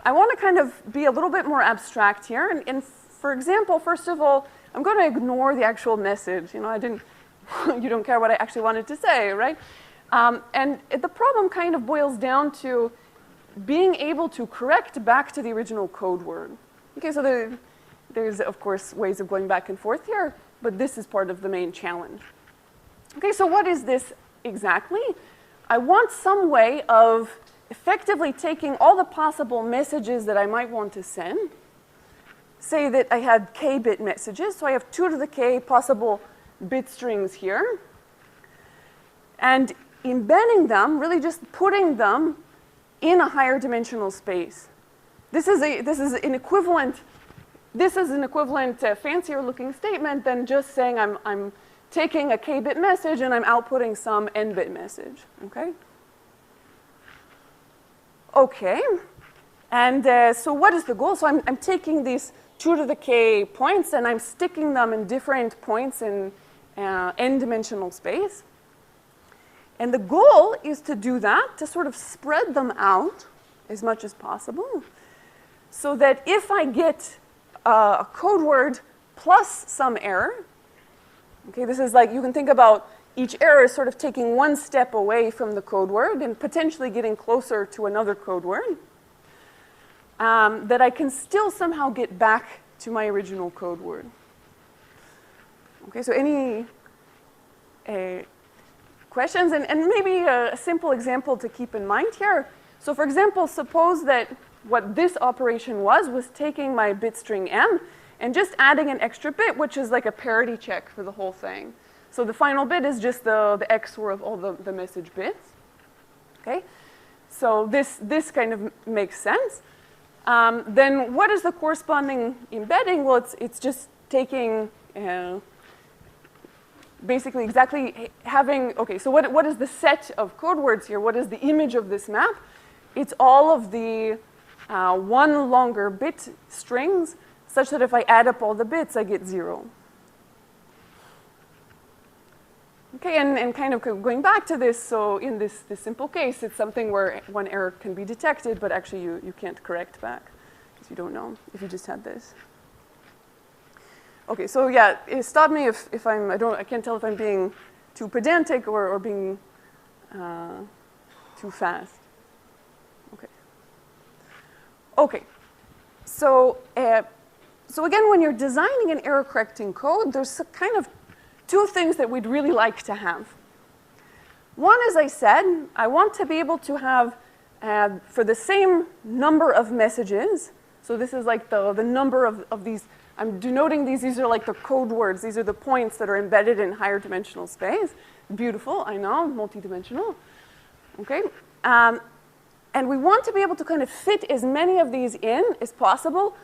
I want to kind of be a little bit more abstract here. And for example, first of all, I'm going to ignore the actual message. You don't care what I actually wanted to say, right? And the problem kind of boils down to being able to correct back to the original code word. Okay, so there's, of course, ways of going back and forth here, but this is part of the main challenge. Okay, so what is this exactly? I want some way of effectively taking all the possible messages that I might want to send. Say that I had k-bit messages, so I have 2 to the k possible bit strings here. and embedding them, really just putting them in a higher dimensional space. This is an equivalent fancier looking statement than just saying I'm taking a k-bit message and I'm outputting some n-bit message, okay? Okay, and so what is the goal? So I'm taking these 2 to the k points and I'm sticking them in different points in n-dimensional space. And the goal is to do that, to sort of spread them out as much as possible, so that if I get a code word plus some error, okay, this is like, you can think about each error as sort of taking one step away from the code word and potentially getting closer to another code word, that I can still somehow get back to my original code word. Okay, so any questions? And maybe a simple example to keep in mind here. So for example, suppose that what this operation was taking my bit string m and just adding an extra bit, which is like a parity check for the whole thing. So the final bit is just the XOR of all the message bits. Okay? So this kind of makes sense. Then what is the corresponding embedding? Well, it's just taking basically exactly having, okay, so what is the set of code words here? What is the image of this map? It's all of the one longer bit strings, such that if I add up all the bits, I get 0. Okay, and kind of going back to this, so in this simple case, it's something where one error can be detected, but actually you can't correct back, because you don't know if you just had this. Okay, so yeah, stop me if I can't tell if I'm being too pedantic or being too fast. Okay. Okay, so again, when you're designing an error correcting code, there's kind of 2 things that we'd really like to have. One, as I said, I want to be able to have, for the same number of messages, so this is like the number of these, I'm denoting these are like the code words, these are the points that are embedded in higher dimensional space. Beautiful, I know, multidimensional, okay? And we want to be able to kind of fit as many of these in as possible,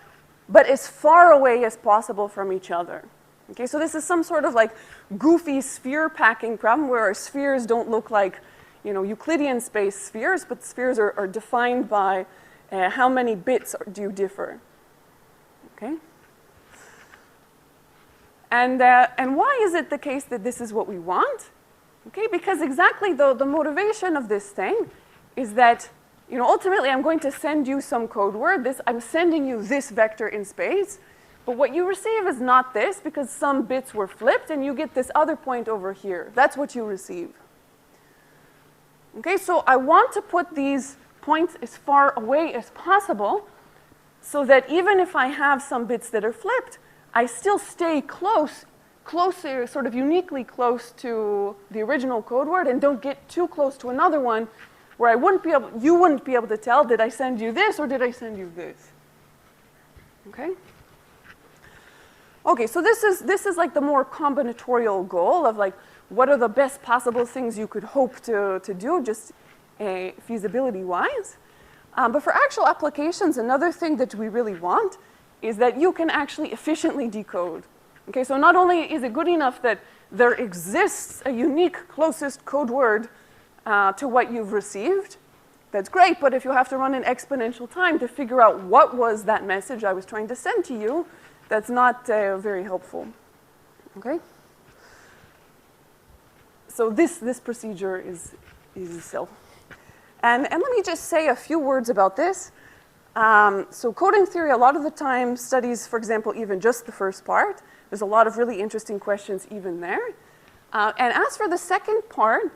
but as far away as possible from each other. Okay, so this is some sort of like goofy sphere packing problem where our spheres don't look like, you know, Euclidean space spheres, but spheres are defined by how many bits do differ. Okay? And why is it the case that this is what we want? Okay, because exactly the motivation of this thing is that, you know, ultimately I'm going to send you some code word. I'm sending you this vector in space, but what you receive is not this because some bits were flipped and you get this other point over here. That's what you receive. Okay, so I want to put these points as far away as possible so that even if I have some bits that are flipped, I still stay closer, sort of uniquely close to the original code word and don't get too close to another one where you wouldn't be able to tell, did I send you this or did I send you this? Okay? Okay, so this is like the more combinatorial goal of like, what are the best possible things you could hope to do, just feasibility-wise. But for actual applications, another thing that we really want is that you can actually efficiently decode. Okay, so not only is it good enough that there exists a unique closest code word to what you've received, that's great, but if you have to run an exponential time to figure out what was that message I was trying to send to you, that's not very helpful. Okay? So this procedure is self. And let me just say a few words about this. So coding theory, a lot of the time studies, for example, even just the first part. There's a lot of really interesting questions even there. And as for the second part,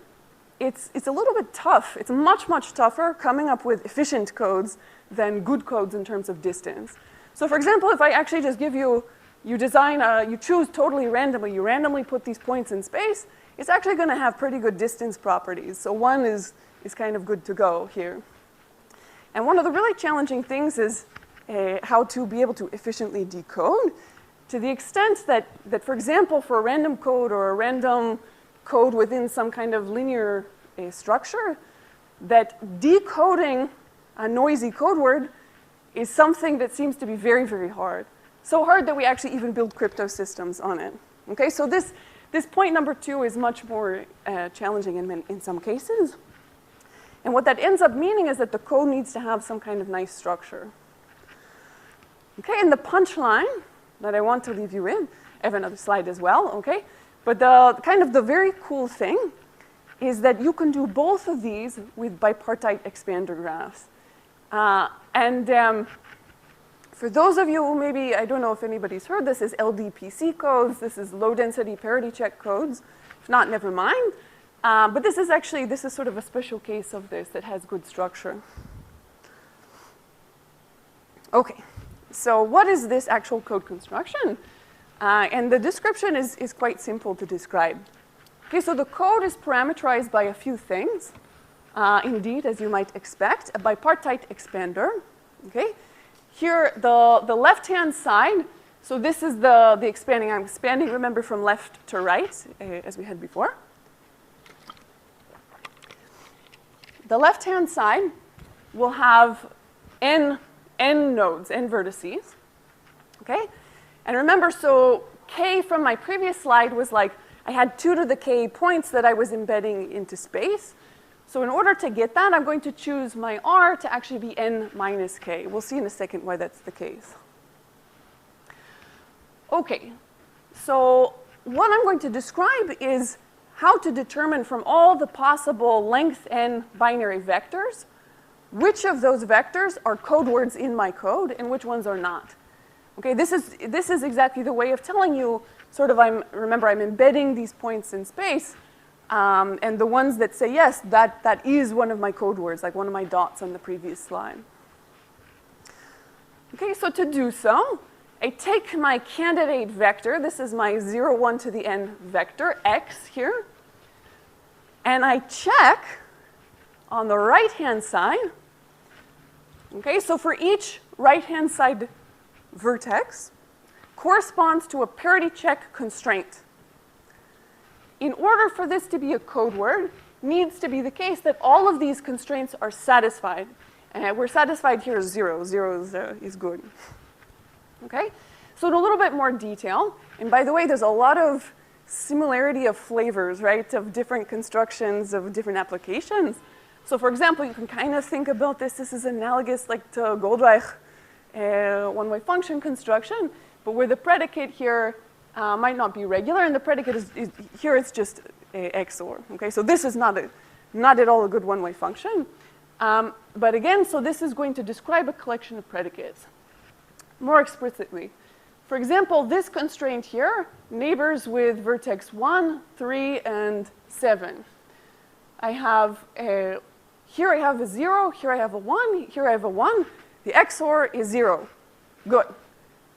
it's a little bit tough. It's much, much tougher coming up with efficient codes than good codes in terms of distance. So for example, if I actually just give you choose totally randomly, you randomly put these points in space, it's actually going to have pretty good distance properties. So 1 is kind of good to go here. And one of the really challenging things is how to be able to efficiently decode to the extent that for example, for a random code or a random code within some kind of linear structure, that decoding a noisy code word is something that seems to be very, very hard. So hard that we actually even build crypto systems on it. Okay, so this point number 2 is much more challenging in some cases. And what that ends up meaning is that the code needs to have some kind of nice structure. Okay, and the punchline that I want to leave you in, I have another slide as well, okay? But the very cool thing is that you can do both of these with bipartite expander graphs. For those of you who maybe, I don't know if anybody's heard this, is LDPC codes. This is low density parity check codes. If not, never mind. But this is sort of a special case of this that has good structure. Okay, so what is this actual code construction? And the description is quite simple to describe. Okay, so the code is parameterized by a few things. Indeed, as you might expect, a bipartite expander. Okay, here the left-hand side. So this is the expanding. I'm expanding, remember, from left to right, as we had before. The left-hand side will have n nodes, n vertices. Okay, and remember, so k from my previous slide was like I had 2 to the k points that I was embedding into space. So in order to get that, I'm going to choose my r to actually be n minus k. We'll see in a second why that's the case. Okay, so what I'm going to describe is how to determine from all the possible length n binary vectors which of those vectors are code words in my code and which ones are not. Okay, this is exactly the way of telling you sort of remember I'm embedding these points in space. And the ones that say yes, that is one of my code words, like one of my dots on the previous slide. Okay, so to do so, I take my candidate vector. This is my 0, 1 to the n vector, x here. And I check on the right-hand side. Okay, so for each right-hand side vertex corresponds to a parity check constraint. In order for this to be a code word, needs to be the case that all of these constraints are satisfied. And we're satisfied here as 0. 0 is good. Okay? So in a little bit more detail, and by the way, there's a lot of similarity of flavors, right, of different constructions, of different applications. So for example, you can kind of think about this. This is analogous like to Goldreich one-way function construction, but where the predicate here might not be regular, and the predicate is here it's just XOR. Okay, so this is not at all a good one-way function. But again, so this is going to describe a collection of predicates more explicitly. For example, this constraint here, neighbors with vertex 1, 3, and 7. I have here I have a 0, here I have a 1, here I have a 1. The XOR is 0. Good.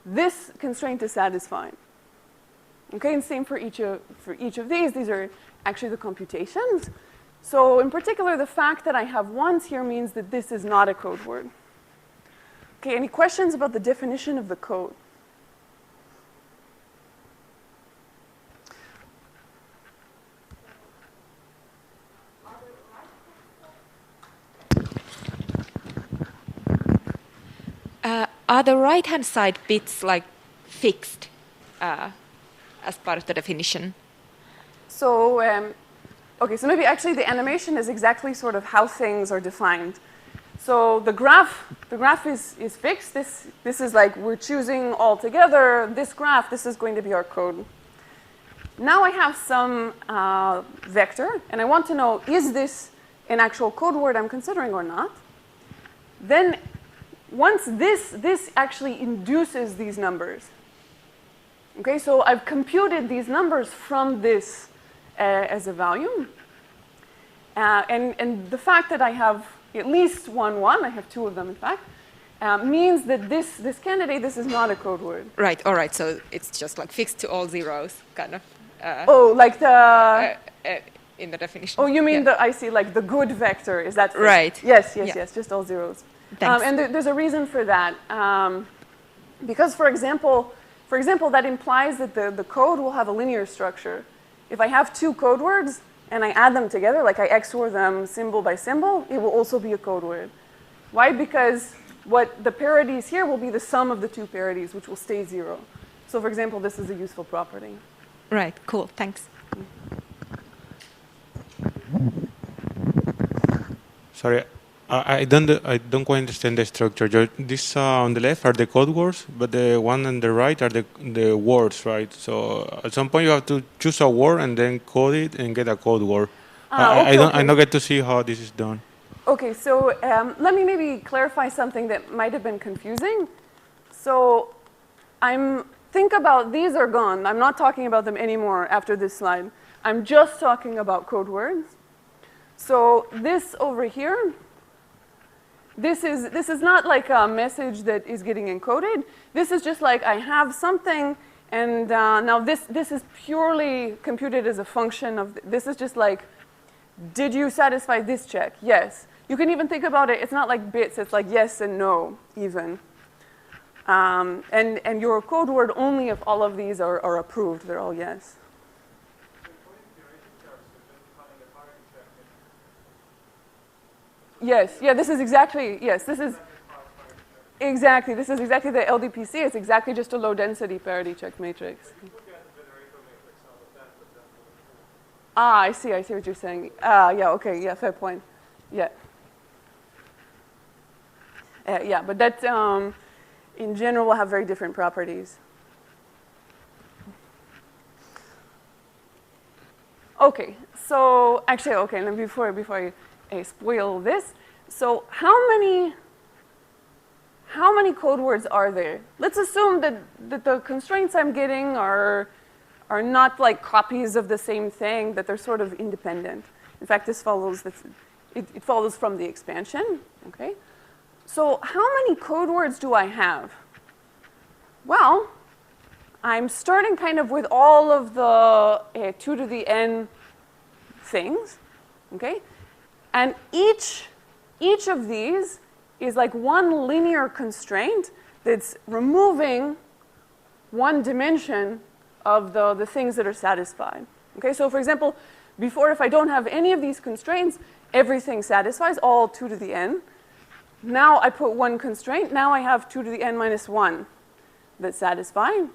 This constraint is satisfied. Okay, and same for each of these. These are actually the computations. So in particular, the fact that I have ones here means that this is not a code word. Okay, any questions about the definition of the code? Are the right-hand side bits like fixed as part of the definition? So, okay, so maybe actually the animation is exactly sort of how things are defined. So the graph is fixed. This is like we're choosing all together. This graph, this is going to be our code. Now I have some vector, and I want to know, is this an actual code word I'm considering or not? Then once this actually induces these numbers. Okay, so I've computed these numbers from this as a value. And the fact that I have at least one, I have 2 of them in fact, means that this candidate, this is not a code word. Right, all right, so it's just like fixed to all zeros, kind of. Oh, like the... in the definition. Oh, you mean yeah. I see, like the good vector, is that... Right. Yes, yeah. just all zeros. Thanks. And there's a reason for that. Because, for example, that implies that the code will have a linear structure. If I have two code words and I add them together, like I XOR them symbol by symbol, it will also be a code word. Why? Because what the parities here will be the sum of the two parities, which will stay 0. So for example, this is a useful property. Right, cool, thanks. Sorry, I don't quite understand the structure. This on the left are the code words, but the one on the right are the words, right? So at some point you have to choose a word and then code it and get a code word. I don't get to see how this is done. Okay, so let me maybe clarify something that might have been confusing. So think about these are gone. I'm not talking about them anymore after this slide. I'm just talking about code words. So this over here, this is not like a message that is getting encoded. This is just like I have something, and now this is purely computed as a function of, this is just like, did you satisfy this check? Yes. You can even think about it, it's not like bits, it's like yes and no, even. And your code word only if all of these are approved, they're all yes. Yes, yeah, this is exactly, yes, this is exactly the LDPC. It's exactly just a low density parity check matrix. Ah, I see what you're saying. Yeah, okay, yeah, fair point. Yeah. Yeah, but that, in general, will have very different properties. Okay, so actually, okay, and before I spoil this, so how many code words are there? Let's assume that the constraints I'm getting are not like copies of the same thing, that they're sort of independent. In fact, this follows it follows from the expansion. Okay, so how many code words do I have? Well, I'm starting kind of with all of the 2 to the n things. Okay. And each of these is like one linear constraint that's removing one dimension of the things that are satisfied. Okay, so for example, before if I don't have any of these constraints, everything satisfies, all 2 to the n. Now I put one constraint, now I have 2 to the n minus 1 that's satisfying.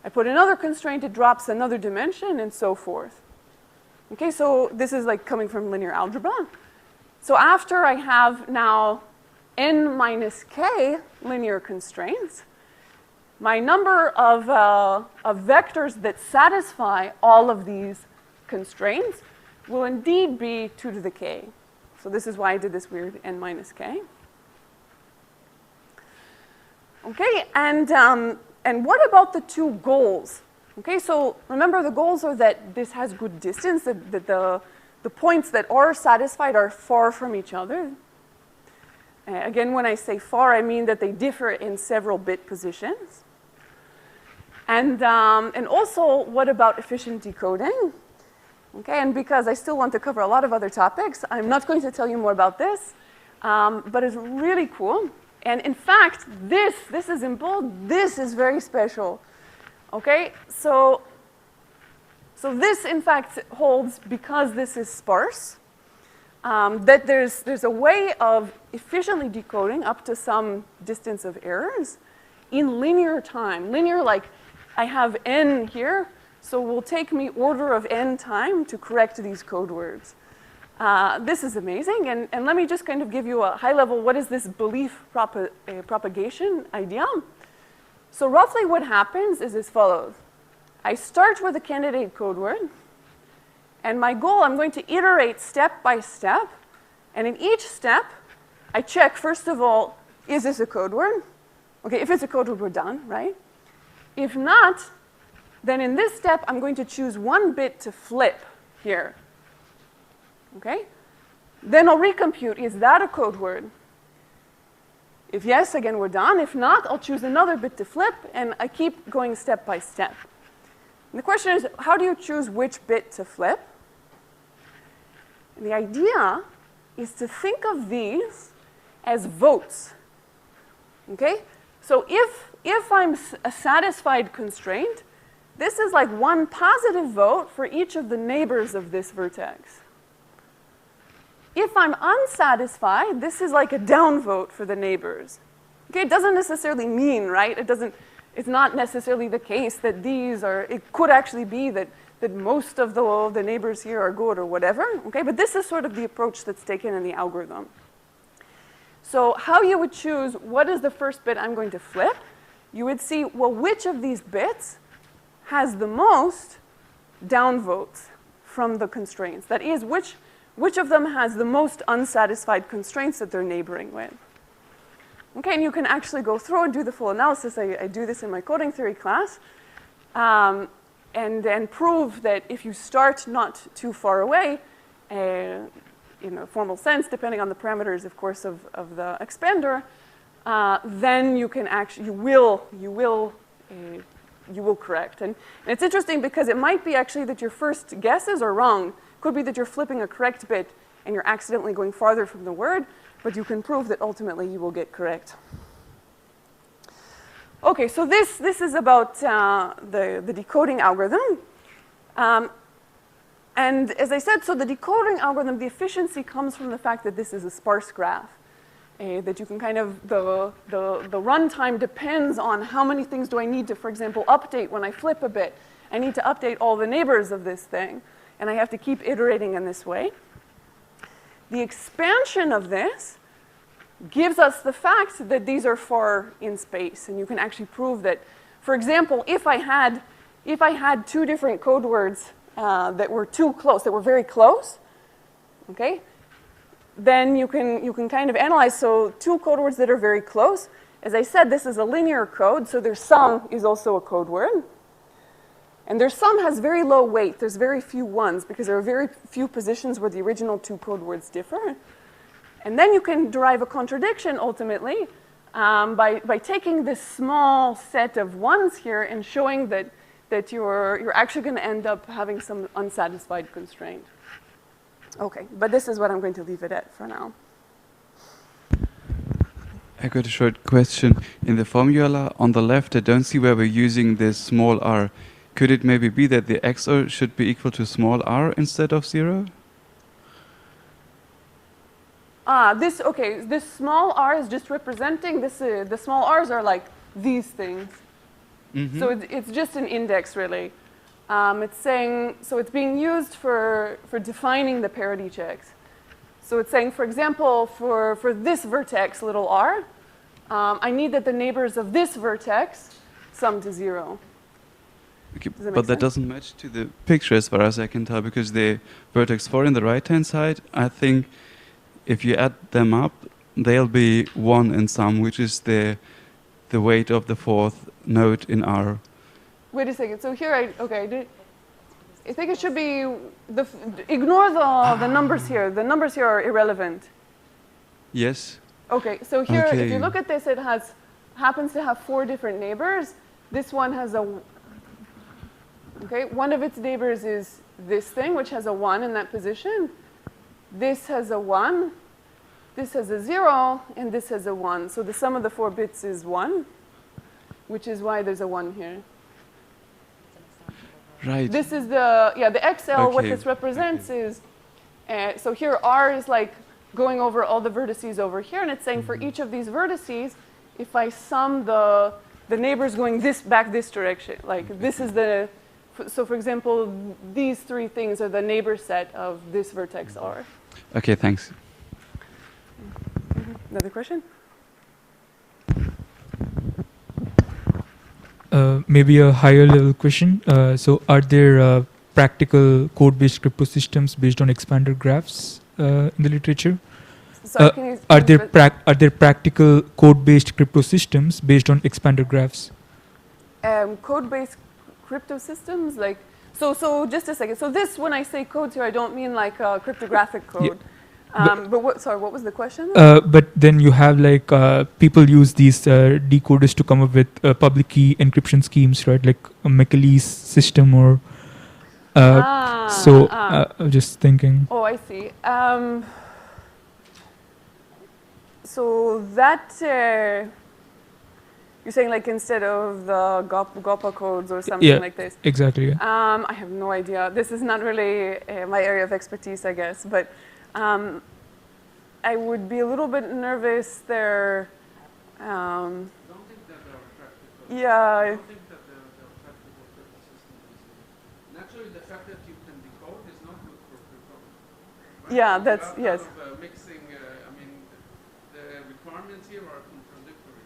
I put another constraint, it drops another dimension, and so forth. Okay, so this is like coming from linear algebra. So after I have now n minus k linear constraints, my number of vectors that satisfy all of these constraints will indeed be 2 to the k. So this is why I did this weird n minus k. Okay, and what about the two goals? Okay, so remember the goals are that this has good distance, that the points that are satisfied are far from each other. Again, when I say far, I mean that they differ in several bit positions. And also, what about efficient decoding? Okay, and because I still want to cover a lot of other topics, I'm not going to tell you more about this, but it's really cool. And in fact, this is in bold, this is very special. Okay, so this, in fact, holds because this is sparse, that there's a way of efficiently decoding up to some distance of errors in linear time. Linear, like I have n here, so it will take me order of n time to correct these code words. This is amazing, and let me just kind of give you a high level, what is this belief propagation idea? So roughly what happens is as follows. I start with a candidate code word, and my goal, I'm going to iterate step by step, and in each step, I check, first of all, is this a code word? Okay, if it's a code word, we're done, right? If not, then in this step, I'm going to choose one bit to flip here. Okay? Then I'll recompute, is that a code word? If yes, again, we're done. If not, I'll choose another bit to flip, and I keep going step by step. And the question is, how do you choose which bit to flip? And the idea is to think of these as votes. Okay? So if I'm a satisfied constraint, this is like one positive vote for each of the neighbors of this vertex. If I'm unsatisfied, this is like a down vote for the neighbors. Okay, it doesn't necessarily mean, right? It's not necessarily the case that these are, it could actually be that most of the neighbors here are good or whatever, okay? But this is sort of the approach that's taken in the algorithm. So how you would choose what is the first bit I'm going to flip, you would see, well, which of these bits has the most downvotes from the constraints? That is, which of them has the most unsatisfied constraints that they're neighboring with? Okay, and you can actually go through and do the full analysis. I do this in my coding theory class. And prove that if you start not too far away, in a formal sense, depending on the parameters, of course, of the expander, then you can actually, you will correct. And it's interesting because it might be actually that your first guesses are wrong. It could be that you're flipping a correct bit and you're accidentally going farther from the word, but you can prove that ultimately you will get correct. Okay, so this is about the decoding algorithm. And as I said, so the decoding algorithm, the efficiency comes from the fact that this is a sparse graph. That you can kind of, the runtime depends on how many things do I need to, for example, update when I flip a bit. I need to update all the neighbors of this thing. And I have to keep iterating in this way. The expansion of this gives us the fact that these are far in space. And you can actually prove that, for example, if I had two different code words that were too close, that were very close, okay, then you can kind of analyze. So two code words that are very close. As I said, this is a linear code, so their sum is also a code word. And their sum has very low weight. There's very few ones because there are very few positions where the original two code words differ. And then you can derive a contradiction, ultimately, by taking this small set of ones here and showing that you're actually going to end up having some unsatisfied constraint. Okay, but this is what I'm going to leave it at for now. I got a short question. In the formula on the left, I don't see where we're using this small r. Could it maybe be that the XOR should be equal to small r instead of 0? This small r is just representing, the small r's are like these things. Mm-hmm. So it's just an index, really. It's saying, so it's being used for defining the parity checks. So it's saying, for example, for this vertex, little r, I need that the neighbors of this vertex sum to 0. Okay, but that doesn't match to the picture as far as I can tell, because the vertex 4 in the right-hand side, I think if you add them up, they'll be 1 in sum, which is the weight of the fourth node in R. Wait a second. So here, I think it should be, ignore the numbers here. The numbers here are irrelevant. Yes. Okay, so here, if you look at this, it happens to have 4 different neighbors. This one has one of its neighbors is this thing, which has a 1 in that position. This has a 1, this has a 0, and this has a 1. So the sum of the 4 bits is 1, which is why there's a 1 here. Right. This is the XL, what this represents is, so here R is like going over all the vertices over here, and it's saying for each of these vertices, if I sum the neighbors going back this direction, like this is the, so for example, these 3 things are the neighbor set of this vertex R. Okay, thanks. Another question? Maybe a higher level question. So are there practical code-based crypto systems based on expander graphs in the literature? Sorry, are there practical code-based crypto systems based on expander graphs? Code-based crypto systems, like, so just a second. So this, when I say codes here, I don't mean like cryptographic code. Yeah. But what was the question? But then you have like people use these decoders to come up with public key encryption schemes, right? Like a Michaelis system or. I'm just thinking. Oh, I see. So that You're saying like instead of the GOPA codes or something like this? Exactly. Yeah. I have no idea. This is not really my area of expertise, I guess. But I would be a little bit nervous there. Don't think that they are practical. Yeah. I don't think that the practical purpose system is. Naturally, the fact that you can decode is not good for pre-programming. Right? Yeah, So that's, you have yes. kind of, mixing, I mean, the requirements here are contradictory.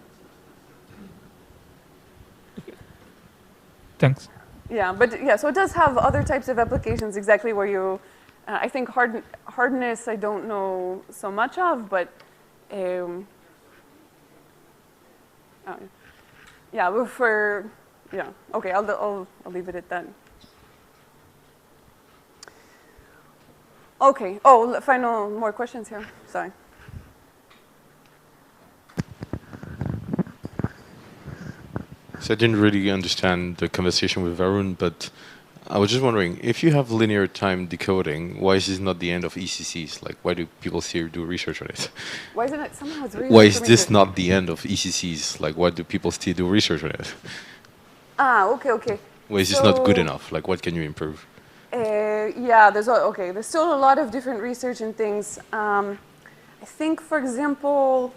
Thanks. Yeah, but yeah, so it does have other types of applications exactly where you, I think hardness I don't know so much of, but yeah, but for, yeah, okay, I'll leave it at that. Okay, oh, final more questions here, sorry. So I didn't really understand the conversation with Varun, but I was just wondering, if you have linear time decoding, why is this not the end of ECCs? Like, why do people still do research on it? Why isn't it somehow it's really Why is this not the end of ECCs? Like, why do people still do research on it? Ah, okay. Why is this not good enough? Like, what can you improve? Yeah, there's still a lot of different research and things. I think, for example,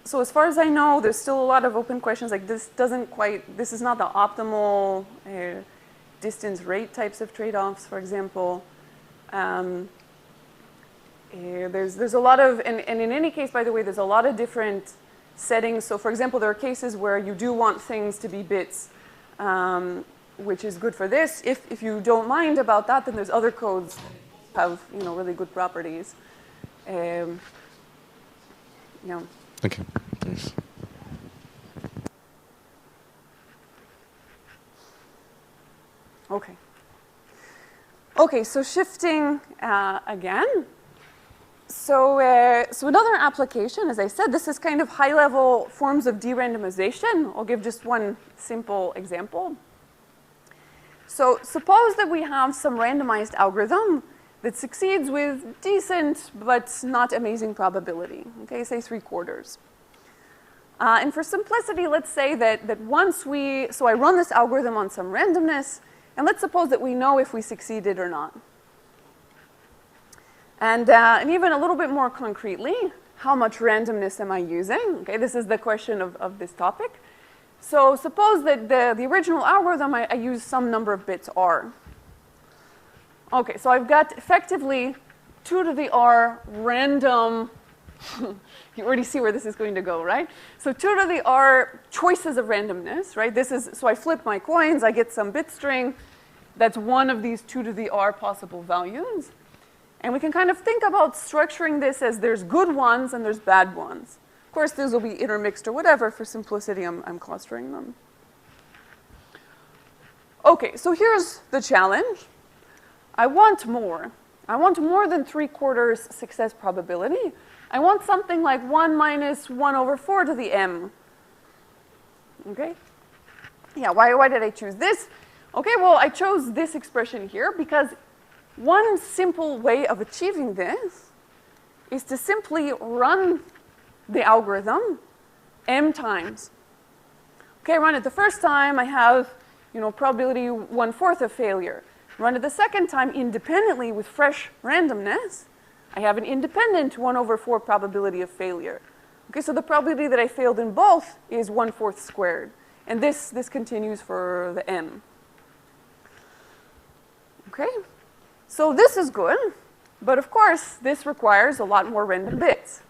so as far as I know, there's still a lot of open questions. Like this is not the optimal distance rate types of trade-offs, for example. There's a lot of, and in any case, by the way, there's a lot of different settings. So for example, there are cases where you do want things to be bits, which is good for this. If you don't mind about that, then there's other codes that have really good properties. Yeah. Okay, thanks. Okay, so shifting again. So another application, as I said, this is kind of high-level forms of de-randomization. I'll give just one simple example. So suppose that we have some randomized algorithm that succeeds with decent but not amazing probability, okay, say 3/4. And for simplicity, let's say that so I run this algorithm on some randomness, and let's suppose that we know if we succeeded or not. And even a little bit more concretely, how much randomness am I using? Okay, this is the question of this topic. So suppose that the original algorithm, I use some number of bits r. Okay, so I've got effectively 2 to the r random, you already see where this is going to go, right? So 2 to the r choices of randomness, right? So I flip my coins, I get some bit string. That's one of these 2 to the r possible values. And we can kind of think about structuring this as there's good ones and there's bad ones. Of course, these will be intermixed or whatever. For simplicity, I'm clustering them. Okay, so here's the challenge. I want more. I want more than 3/4 success probability. I want something like 1 minus 1/4 to the m. Okay? Yeah, why did I choose this? Okay, well, I chose this expression here because one simple way of achieving this is to simply run the algorithm m times. Okay, run it the first time, I have, probability 1/4 of failure. Run it the second time independently with fresh randomness, I have an independent 1/4 probability of failure. Okay, so the probability that I failed in both is 1/4 squared. And this continues for the m. Okay, so this is good, but of course, this requires a lot more random bits.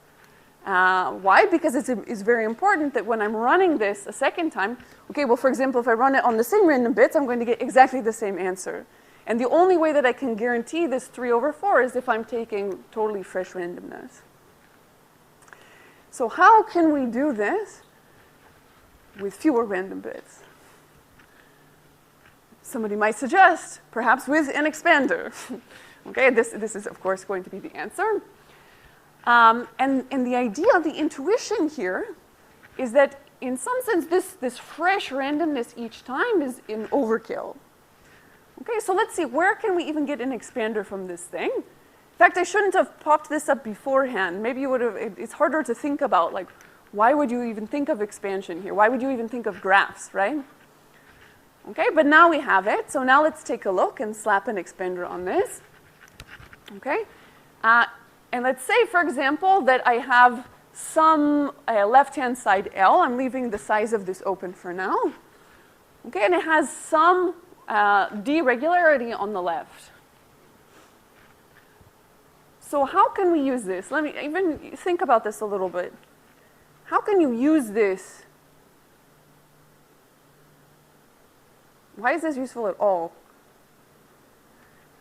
Why? Because it's very important that when I'm running this a second time, okay, well, for example, if I run it on the same random bits, I'm going to get exactly the same answer. And the only way that I can guarantee this 3/4 is if I'm taking totally fresh randomness. So how can we do this with fewer random bits? Somebody might suggest, perhaps with an expander. Okay, this is, of course, going to be the answer. And the idea, the intuition here is that in some sense, this fresh randomness each time is an overkill. Okay, so let's see, where can we even get an expander from this thing? In fact, I shouldn't have popped this up beforehand. Maybe you would have, it's harder to think about, like, Why would you even think of expansion here? Why would you even think of graphs, right? Okay, but now we have it. So now let's take a look and slap an expander on this. Okay, and let's say, for example, that I have some left-hand side L. I'm leaving the size of this open for now. Okay, and it has some deregularity on the left. So how can we use this? Let me even think about this a little bit. How can you use this? Why is this useful at all?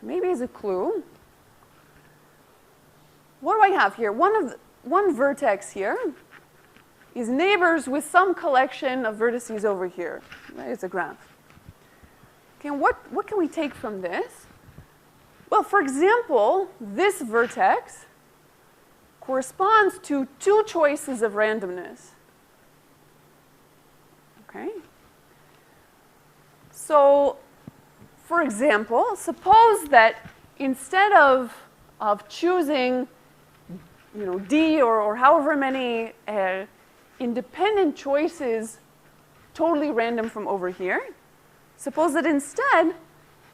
Maybe as a clue. What do I have here? One vertex here is neighbors with some collection of vertices over here. Right? It's a graph. Okay, and what can we take from this? Well, for example, this vertex corresponds to two choices of randomness. Okay? So, for example, suppose that instead of choosing, you know, D or however many independent choices totally random from over here, suppose that instead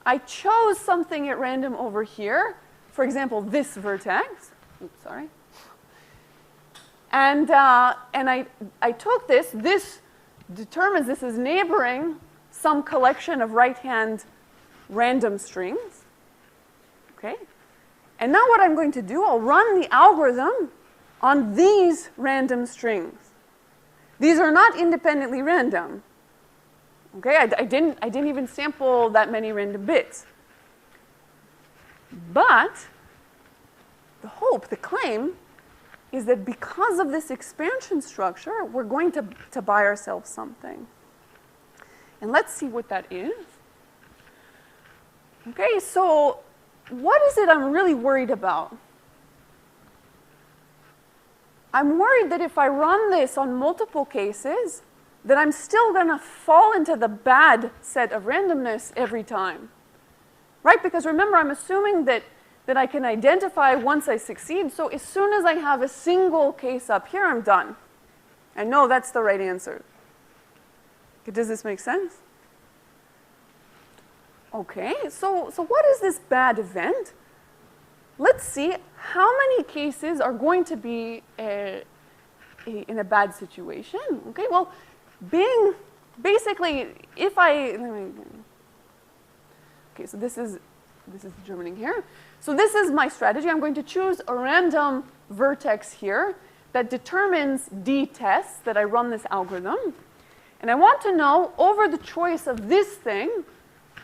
I chose something at random over here, for example, this vertex. Oops, sorry. And I took this. This determines this is neighboring some collection of right-hand random strings. Okay? And now what I'm going to do, I'll run the algorithm on these random strings. These are not independently random. Okay, I didn't even sample that many random bits. But the hope, the claim, is that because of this expansion structure, we're going to buy ourselves something. And let's see what that is. Okay, so what is it I'm really worried about? I'm worried that if I run this on multiple cases, that I'm still going to fall into the bad set of randomness every time. Right? Because remember, I'm assuming that I can identify once I succeed. So as soon as I have a single case up here, I'm done. I know that's the right answer. Okay, does this make sense? Okay, so what is this bad event? Let's see how many cases are going to be in a bad situation. Okay, well, being basically, if I, okay, so this is Germaning here. So this is my strategy. I'm going to choose a random vertex here that determines D tests that I run this algorithm. And I want to know, over the choice of this thing,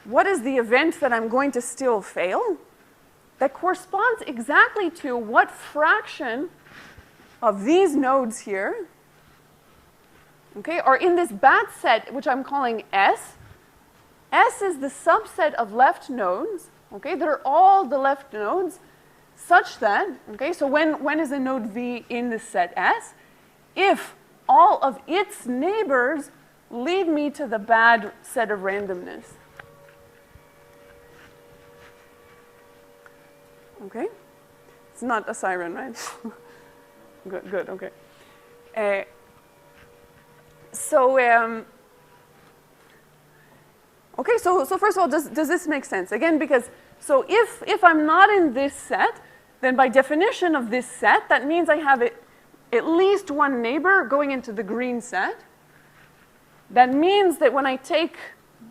what is the event that I'm going to still fail that corresponds exactly to what fraction of these nodes here, okay, are in this bad set, which I'm calling S. S is the subset of left nodes, okay, that are all the left nodes, such that, okay, so when is a node V in the set S? If all of its neighbors lead me to the bad set of randomness. Okay? It's not a siren, right? Good, okay. Okay, so first of all, does this make sense? Again, because, so if I'm not in this set, then by definition of this set, that means I have at least one neighbor going into the green set. That means that when I take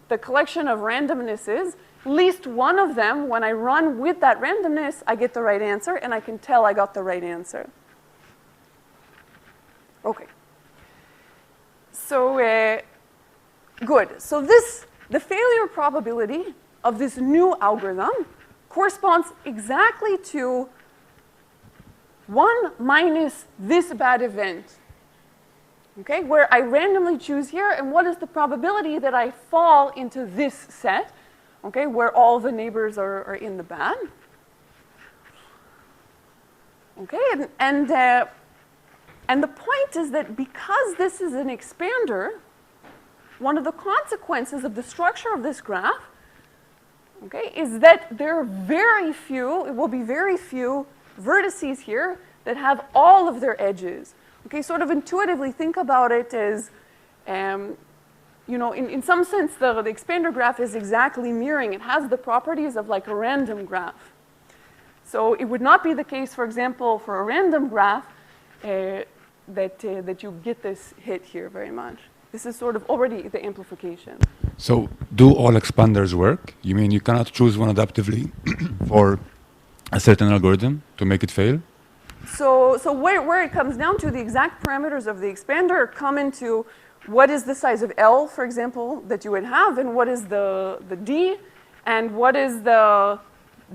the collection of randomnesses, at least one of them, when I run with that randomness, I get the right answer, and I can tell I got the right answer. Okay. So, good. So the failure probability of this new algorithm corresponds exactly to 1 minus this bad event. Okay, where I randomly choose here, and what is the probability that I fall into this set? Okay, where all the neighbors are in the bad. Okay, and the point is that because this is an expander, one of the consequences of the structure of this graph, okay, is that there are very few, it will be very few vertices here that have all of their edges. Okay, sort of intuitively think about it as, you know, in some sense, the expander graph is exactly mirroring. It has the properties of like a random graph. So it would not be the case, for example, for a random graph that you get this hit here very much. This is sort of already the amplification. So do all expanders work? You mean you cannot choose one adaptively for a certain algorithm to make it fail? So where it comes down to, the exact parameters of the expander come into what is the size of L, for example, that you would have, and what is the D, and what is the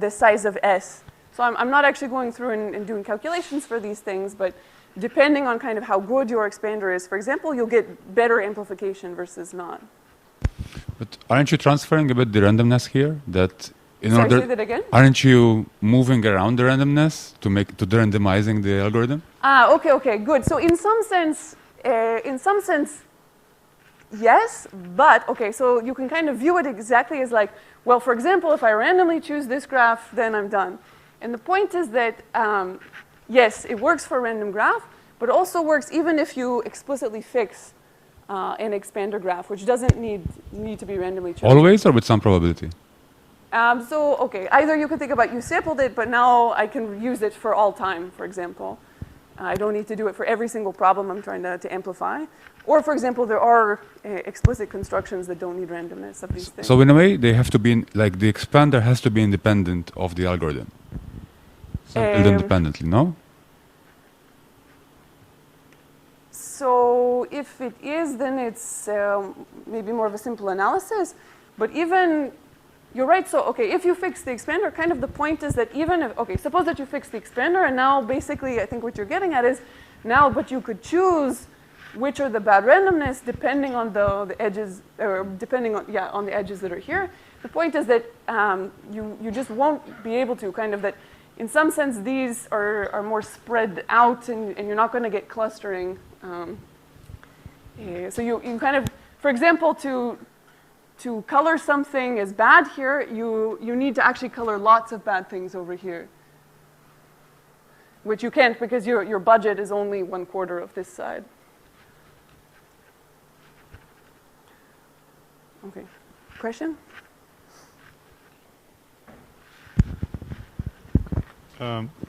size of S. So I'm not actually going through and doing calculations for these things, but depending on kind of how good your expander is, for example, you'll get better amplification versus not. But aren't you transferring a bit the randomness here? That in Sorry, order, say that again? aren't you moving around the randomness to randomizing the algorithm? Okay, good. So in some sense, yes, but okay, so you can kind of view it exactly as like, well, for example, if I randomly choose this graph, then I'm done. And the point is that, yes, it works for a random graph, but also works even if you explicitly fix an expander graph, which doesn't need to be randomly chosen. Always or with some probability? So, okay, either you could think about you sampled it, but now I can use it for all time, for example. I don't need to do it for every single problem I'm trying to amplify. Or, for example, there are explicit constructions that don't need randomness of these things. So in a way, they have to be, like the expander has to be independent of the algorithm. Sampled independently, no? So if it is, then it's maybe more of a simple analysis. But even, you're right, so okay, if you fix the expander, kind of the point is that even if, okay, suppose that you fix the expander, and now basically I think what you're getting at is now, but you could choose which are the bad randomness depending on the edges, or depending on, yeah, on the edges that are here. The point is that you just won't be able to kind of that, in some sense, these are more spread out and you're not going to get clustering. So you kind of, for example, to color something as bad here, you need to actually color lots of bad things over here, which you can't because your budget is only 1/4 of this side. Okay, question?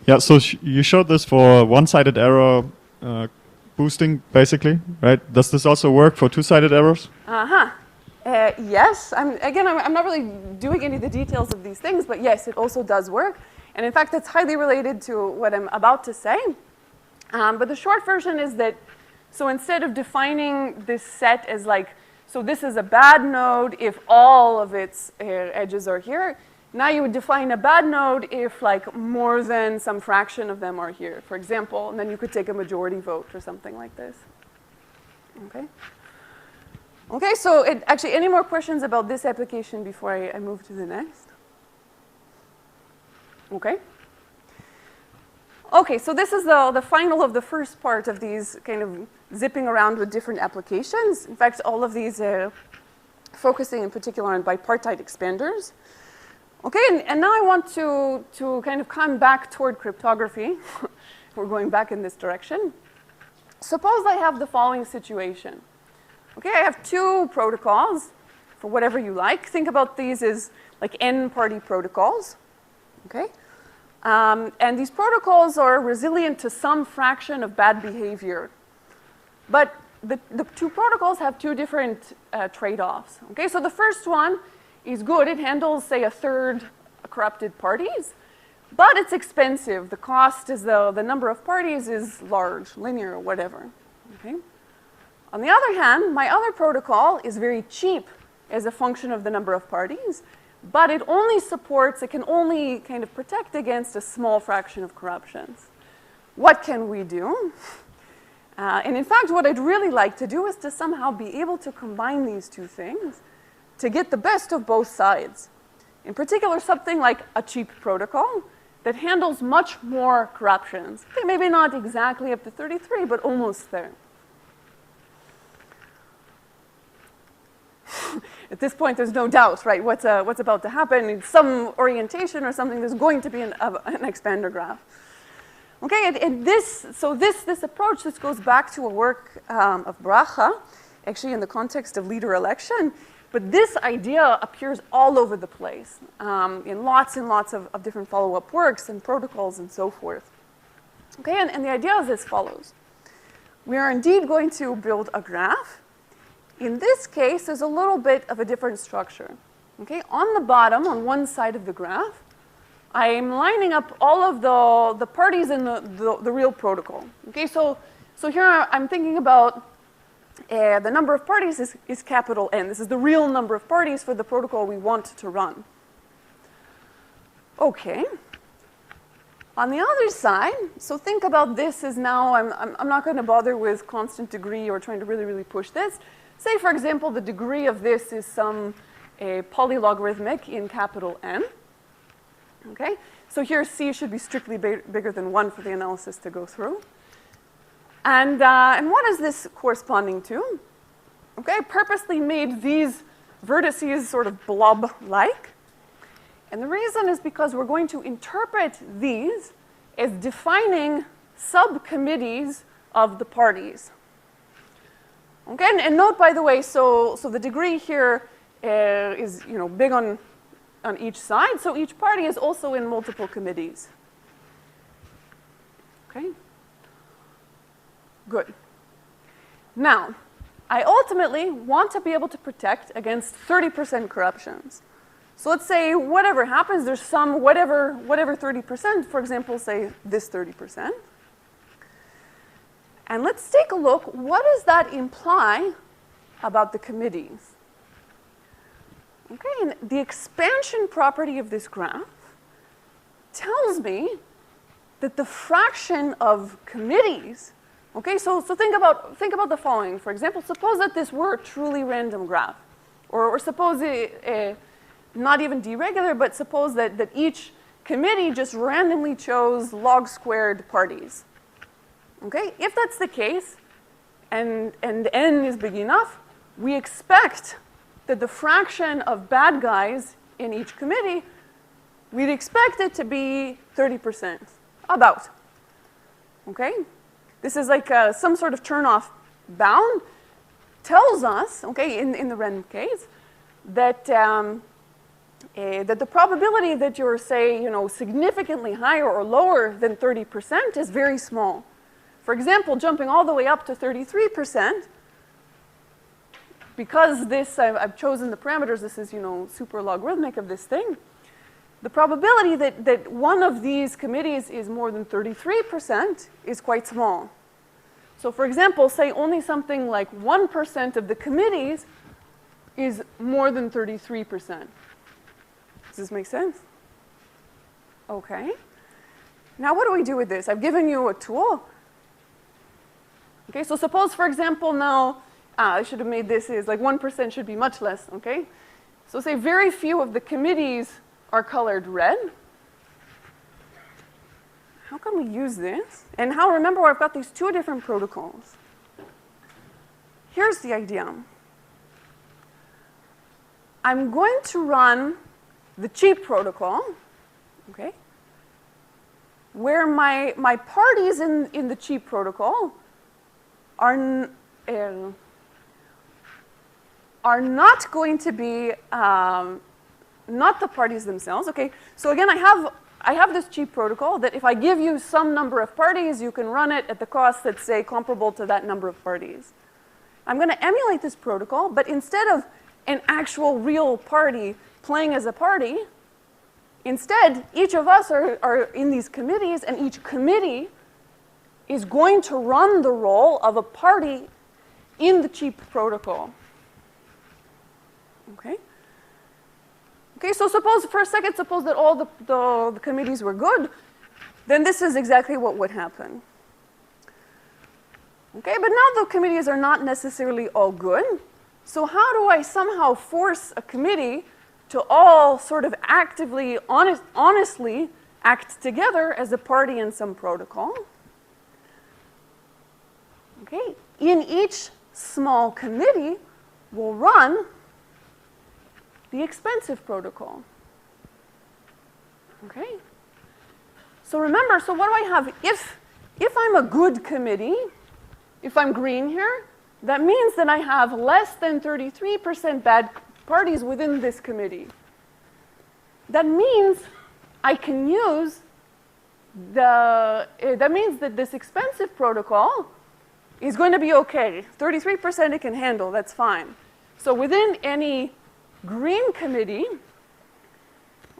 Yeah, so you showed this for one-sided error boosting, basically, right? Does this also work for two-sided errors? Yes. I'm not really doing any of the details of these things, but yes, it also does work. And in fact, it's highly related to what I'm about to say. But the short version is that, so instead of defining this set as like, so this is a bad node if all of its edges are here, now you would define a bad node if like more than some fraction of them are here, for example, and then you could take a majority vote or something like this. Okay? Okay, so actually, any more questions about this application before I move to the next? Okay. Okay, so this is the final of the first part of these kind of zipping around with different applications. In fact, all of these focusing in particular on bipartite expanders. Okay, and now I want to kind of come back toward cryptography. We're going back in this direction. Suppose I have the following situation. Okay, I have two protocols for whatever you like. Think about these as like n-party protocols. Okay, and these protocols are resilient to some fraction of bad behavior. But the two protocols have two different trade-offs. Okay, so the first one is good. It handles, say, a third corrupted parties, but it's expensive. The cost is the number of parties is large, linear, or whatever. Okay. On the other hand, my other protocol is very cheap as a function of the number of parties, but it only supports, it can only kind of protect against a small fraction of corruptions. What can we do? And in fact, what I'd really like to do is to somehow be able to combine these two things to get the best of both sides. In particular, something like a cheap protocol that handles much more corruptions. Okay, maybe not exactly up to 33, but almost there. At this point, there's no doubt, right? What's about to happen? In some orientation or something, there's going to be an expander graph. Okay, and this approach, this goes back to a work of Bracha, actually in the context of leader election, but this idea appears all over the place in lots and lots of different follow-up works and protocols and so forth. Okay, and the idea is as follows. We are indeed going to build a graph. In this case, there's a little bit of a different structure. Okay, on the bottom, on one side of the graph, I am lining up all of the parties in the real protocol. Okay, so here I'm thinking about the number of parties is capital N. This is the real number of parties for the protocol we want to run. Okay. On the other side, so think about this as now, I'm not going to bother with constant degree or trying to really, really push this. Say, for example, the degree of this is some polylogarithmic in capital N. Okay, so here C should be strictly bigger than 1 for the analysis to go through. And what is this corresponding to? Okay, I purposely made these vertices sort of blob-like. And the reason is because we're going to interpret these as defining subcommittees of the parties. Okay, and note, by the way, so the degree here is big on each side, so each party is also in multiple committees. Okay? Good. Now, I ultimately want to be able to protect against 30% corruptions. So let's say whatever happens, there's some whatever 30%, for example, say this 30%. And let's take a look, what does that imply about the committees? Okay, and the expansion property of this graph tells me that the fraction of committees, okay, so think about the following. For example, suppose that this were a truly random graph, or suppose not even deregular, but suppose that each committee just randomly chose log squared parties. Okay, if that's the case, and n is big enough, we expect that the fraction of bad guys in each committee, we'd expect it to be 30%, about. Okay? This is like some sort of turn-off bound, tells us, okay, in the random case, that that the probability that you're, say, significantly higher or lower than 30% is very small. For example, jumping all the way up to 33%, because this, I've chosen the parameters, this is, super logarithmic of this thing, the probability that one of these committees is more than 33% is quite small. So for example, say only something like 1% of the committees is more than 33%. Does this make sense? Okay. Now what do we do with this? I've given you a tool. Okay, so suppose, for example, now, I should have made this is like 1% should be much less, okay? So say very few of the committees are colored red. How can we use this? And how, remember, I've got these two different protocols. Here's the idea. I'm going to run the cheap protocol, okay? Where my parties in the cheap protocol are not going to be not the parties themselves. Okay, so again, I have this cheap protocol that if I give you some number of parties, you can run it at the cost that's, say, comparable to that number of parties. I'm going to emulate this protocol, but instead of an actual real party playing as a party, instead, each of us are in these committees, and each committee is going to run the role of a party in the cheap protocol. Okay? Okay, so suppose, for a second, suppose that all the committees were good, then this is exactly what would happen. Okay, but now the committees are not necessarily all good. So how do I somehow force a committee to all sort of actively, honestly act together as a party in some protocol? Okay, in each small committee, we'll run the expensive protocol. Okay? So remember, so what do I have? If I'm a good committee, if I'm green here, that means that I have less than 33% bad parties within this committee. That means I can use that means that this expensive protocol is going to be okay. 33% it can handle, that's fine. So within any green committee,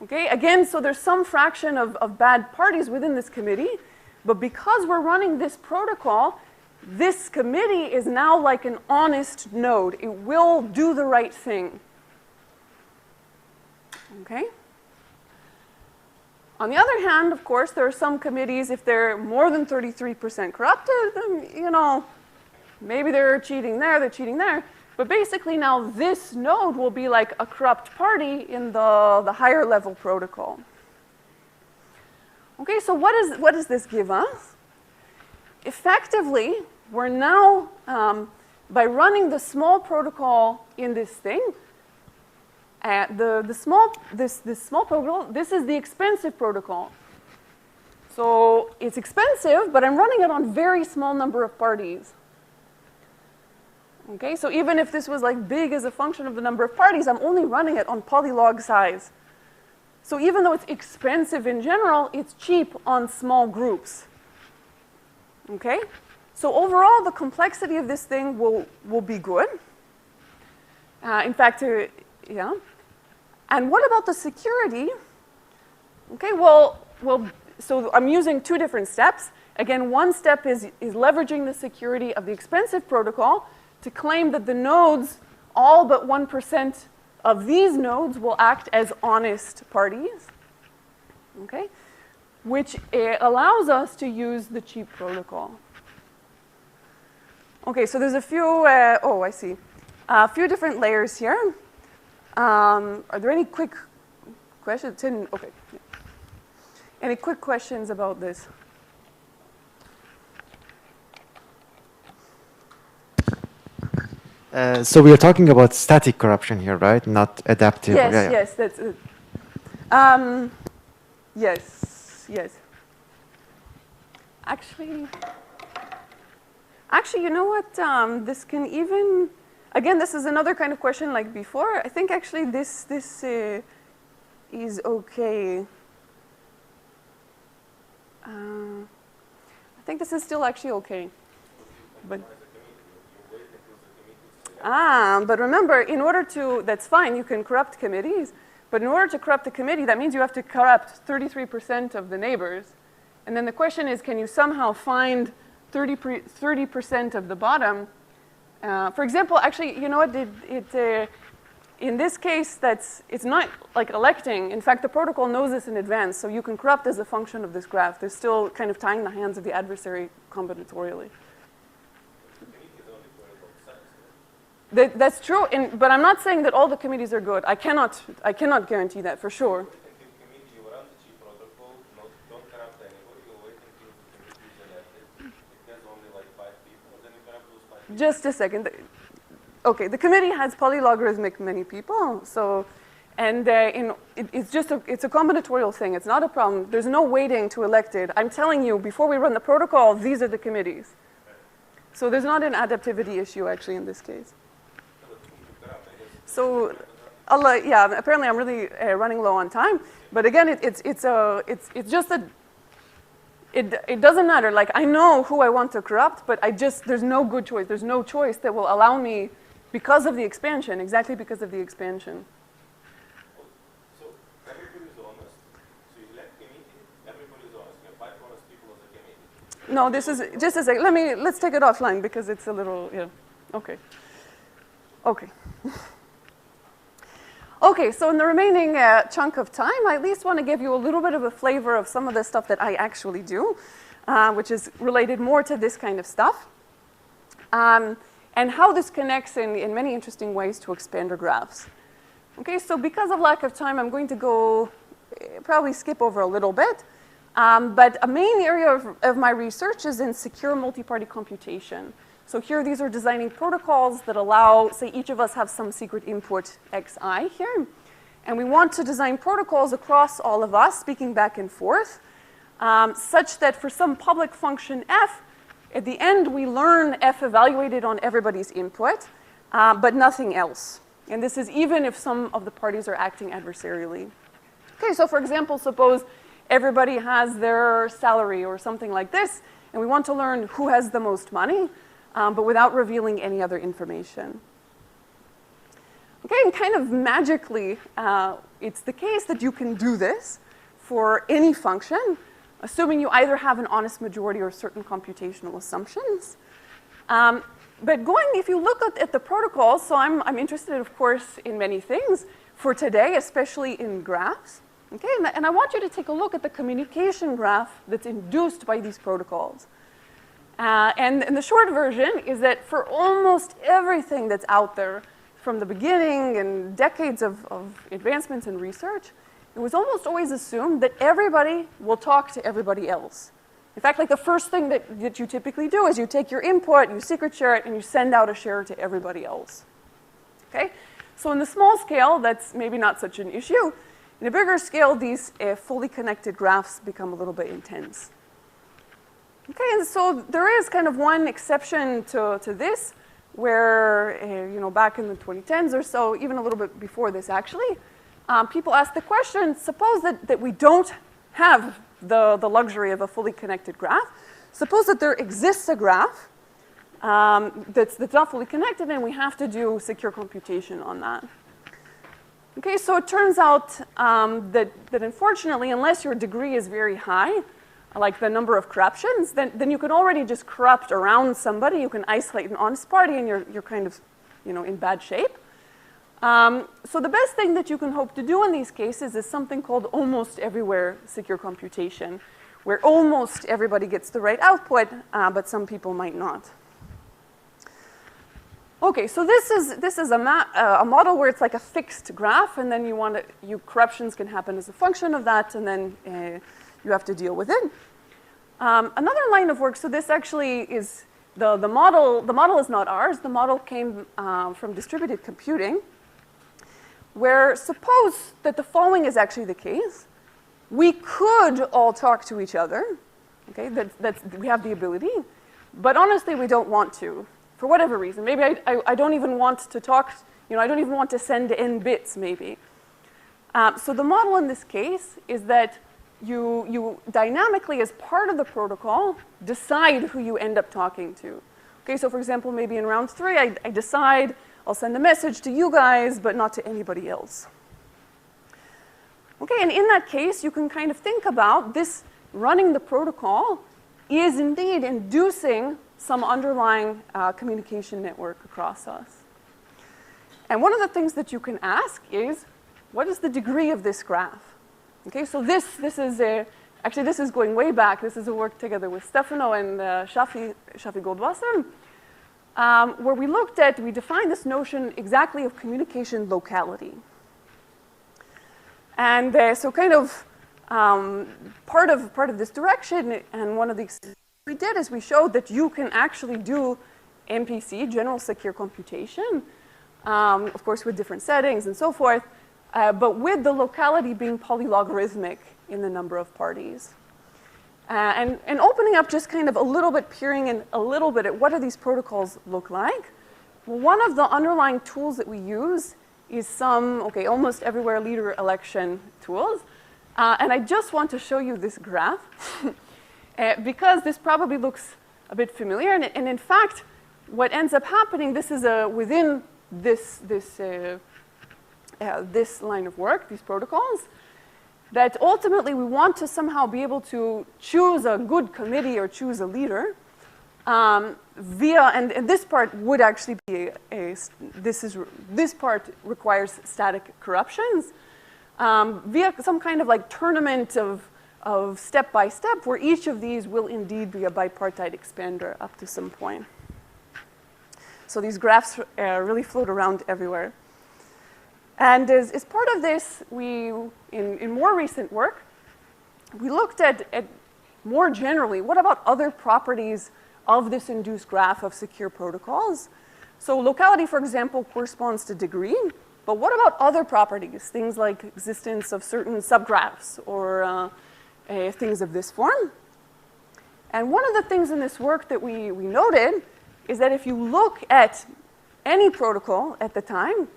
okay, again, so there's some fraction of bad parties within this committee, but because we're running this protocol, this committee is now like an honest node. It will do the right thing. Okay? On the other hand, of course, there are some committees, if they're more than 33% corrupted, then, you know, maybe they're cheating there, they're cheating there. But basically now this node will be like a corrupt party in the higher level protocol. Okay, so what does this give us? Effectively, we're now, by running the small protocol in this thing, this small protocol, this is the expensive protocol. So it's expensive, but I'm running it on very small number of parties. Okay, so even if this was like big as a function of the number of parties, I'm only running it on polylog size. So even though it's expensive in general, it's cheap on small groups. Okay? So overall, the complexity of this thing will be good. In fact, yeah. And what about the security? Okay, well, so I'm using two different steps. Again, one step is leveraging the security of the expensive protocol to claim that the nodes, all but 1% of these nodes will act as honest parties, okay? Which allows us to use the cheap protocol. Okay, so there's a few, oh, I see. A few different layers here. Are there any quick questions? Okay. Yeah. Any quick questions about this? So we are talking about static corruption here, right? Not adaptive. Yes, Yeah, yeah. yes, that's it. Yes, yes. Actually, you know what? This can even, again, this is another kind of question like before. I think actually this is okay. I think this is still actually okay. But but remember, in order to, that's fine, you can corrupt committees, but in order to corrupt a committee, that means you have to corrupt 33% of the neighbors. And then the question is, can you somehow find 30% of the bottom? For example, actually, you know what, in this case, it's not like electing. In fact, the protocol knows this in advance, so you can corrupt as a function of this graph. They're still kind of tying the hands of the adversary combinatorially. That's true, but I'm not saying that all the committees are good. I cannot guarantee that for sure. Just a second. Okay, the committee has polylogarithmic many people, so, and it's a combinatorial thing. It's not a problem. There's no waiting to elect it. I'm telling you, before we run the protocol, these are the committees. So there's not an adaptivity issue actually in this case. So, yeah, apparently I'm really running low on time. But again, it's just that it doesn't matter. Like, I know who I want to corrupt, but there's no good choice. There's no choice that will allow me, because of the expansion, exactly because of the expansion. So everybody's honest. So you elect committee, everybody's honest. You have 5 honest people as a committee. No, this is, just a second. Let's take it offline because it's a little, yeah. Okay. Okay. Okay, so in the remaining chunk of time, I at least want to give you a little bit of a flavor of some of the stuff that I actually do, which is related more to this kind of stuff, and how this connects in many interesting ways to expander graphs. Okay, so because of lack of time, I'm going to go, probably skip over a little bit, but a main area of my research is in secure multi-party computation. So here, these are designing protocols that allow, say, each of us have some secret input xi here. And we want to design protocols across all of us, speaking back and forth, such that for some public function f, at the end we learn f evaluated on everybody's input, but nothing else. And this is even if some of the parties are acting adversarially. Okay, so for example, suppose everybody has their salary or something like this, and we want to learn who has the most money, but without revealing any other information. Okay, and kind of magically, it's the case that you can do this for any function, assuming you either have an honest majority or certain computational assumptions. But if you look at the protocols, so I'm interested, of course, in many things for today, especially in graphs. Okay, and I want you to take a look at the communication graph that's induced by these protocols. And the short version is that for almost everything that's out there, from the beginning and decades of advancements in research, it was almost always assumed that everybody will talk to everybody else. In fact, like the first thing that you typically do is you take your input, you secret share it, and you send out a share to everybody else. Okay? So in the small scale, that's maybe not such an issue. In a bigger scale, these fully connected graphs become a little bit intense. Okay, and so there is kind of one exception to this, where, back in the 2010s or so, even a little bit before this actually, people asked the question, suppose that we don't have the luxury of a fully connected graph. Suppose that there exists a graph that's not fully connected, and we have to do secure computation on that. Okay, so it turns out that unfortunately, unless your degree is very high, like the number of corruptions, then you can already just corrupt around somebody. You can isolate an honest party, and you're kind of, in bad shape. So the best thing that you can hope to do in these cases is something called almost everywhere secure computation, where almost everybody gets the right output, but some people might not. Okay, so this is a model where it's like a fixed graph, and then corruptions can happen as a function of that, and then you have to deal with it. Another line of work, so this actually is the model. The model is not ours. The model came from distributed computing, where suppose that the following is actually the case. We could all talk to each other. Okay, we have the ability, but honestly, we don't want to. For whatever reason. Maybe I don't even want to talk, I don't even want to send n bits, maybe. So the model in this case is that you dynamically, as part of the protocol, decide who you end up talking to. Okay, so for example, maybe in round 3, I decide I'll send a message to you guys, but not to anybody else. Okay, and in that case, you can kind of think about this running the protocol is indeed inducing some underlying communication network across us. And one of the things that you can ask is, what is the degree of this graph? Okay, so this is going way back. This is a work together with Stefano and Shafi Goldwasser, where we defined this notion exactly of communication locality. And so kind of part of this direction, and one of the we did is we showed that you can actually do MPC, general secure computation, of course with different settings and so forth, but with the locality being polylogarithmic in the number of parties. And opening up just kind of a little bit, peering in a little bit at what do these protocols look like. Well, one of the underlying tools that we use is almost everywhere leader election tools. And I just want to show you this graph. Because this probably looks a bit familiar, and in fact, what ends up happening, this is within this line of work, these protocols, that ultimately we want to somehow be able to choose a good committee or choose a leader and this part would actually be this part requires static corruptions via some kind of like tournament of step by step, where each of these will indeed be a bipartite expander up to some point. So these graphs really float around everywhere. And as part of this, in more recent work, we looked at more generally, what about other properties of this induced graph of secure protocols? So locality, for example, corresponds to degree, but what about other properties, things like existence of certain subgraphs or things of this form. And one of the things in this work that we noted is that if you look at any protocol at the time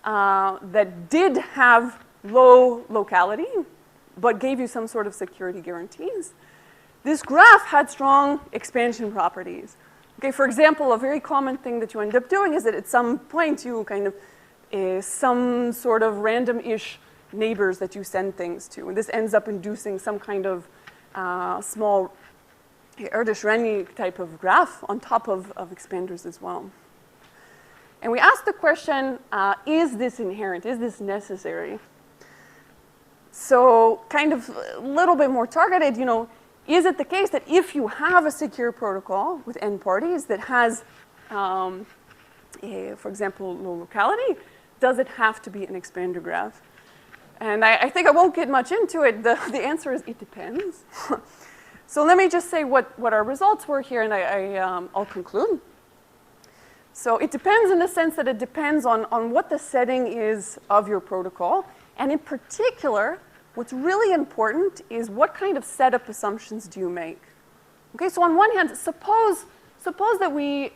that did have low locality, but gave you some sort of security guarantees, this graph had strong expansion properties. Okay, for example, a very common thing that you end up doing is that at some point you kind of some sort of random-ish neighbors that you send things to, and this ends up inducing some kind of small Erdős-Renyi type of graph on top of expanders as well. And we asked the question, is this inherent? Is this necessary? So kind of a little bit more targeted, you know, is it the case that if you have a secure protocol with n parties that has, for example, low locality, does it have to be an expander graph? And I think I won't get much into it. The answer is it depends. So let me just say what our results were here, and I'll conclude. So it depends in the sense that it depends on what the setting is of your protocol. And in particular, what's really important is what kind of setup assumptions do you make. Okay, so on one hand, suppose that we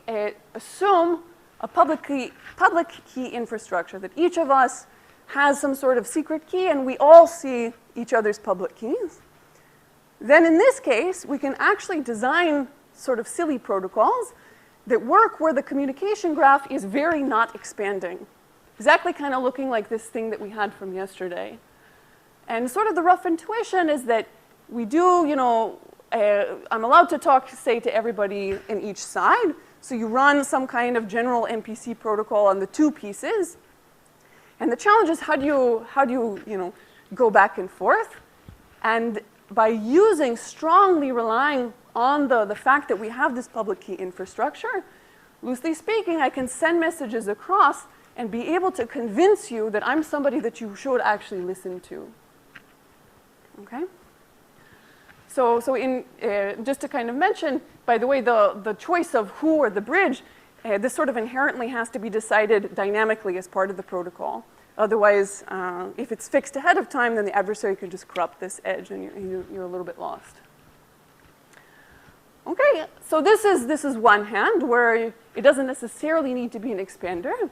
assume a public key infrastructure, that each of us has some sort of secret key and we all see each other's public keys. Then in this case, we can actually design sort of silly protocols that work where the communication graph is very not expanding. Exactly kind of looking like this thing that we had from yesterday. And sort of the rough intuition is that we do, you know, I'm allowed to talk, say, to everybody in each side. So you run some kind of general MPC protocol on the two pieces. And the challenge is how do you, you know, go back and forth? And by strongly relying on the fact that we have this public key infrastructure, loosely speaking, I can send messages across and be able to convince you that I'm somebody that you should actually listen to. Okay? So just to kind of mention, by the way, the choice of who or the bridge, this sort of inherently has to be decided dynamically as part of the protocol. Otherwise, if it's fixed ahead of time, then the adversary can just corrupt this edge and you're a little bit lost. Okay, so this is one hand where it doesn't necessarily need to be an expander.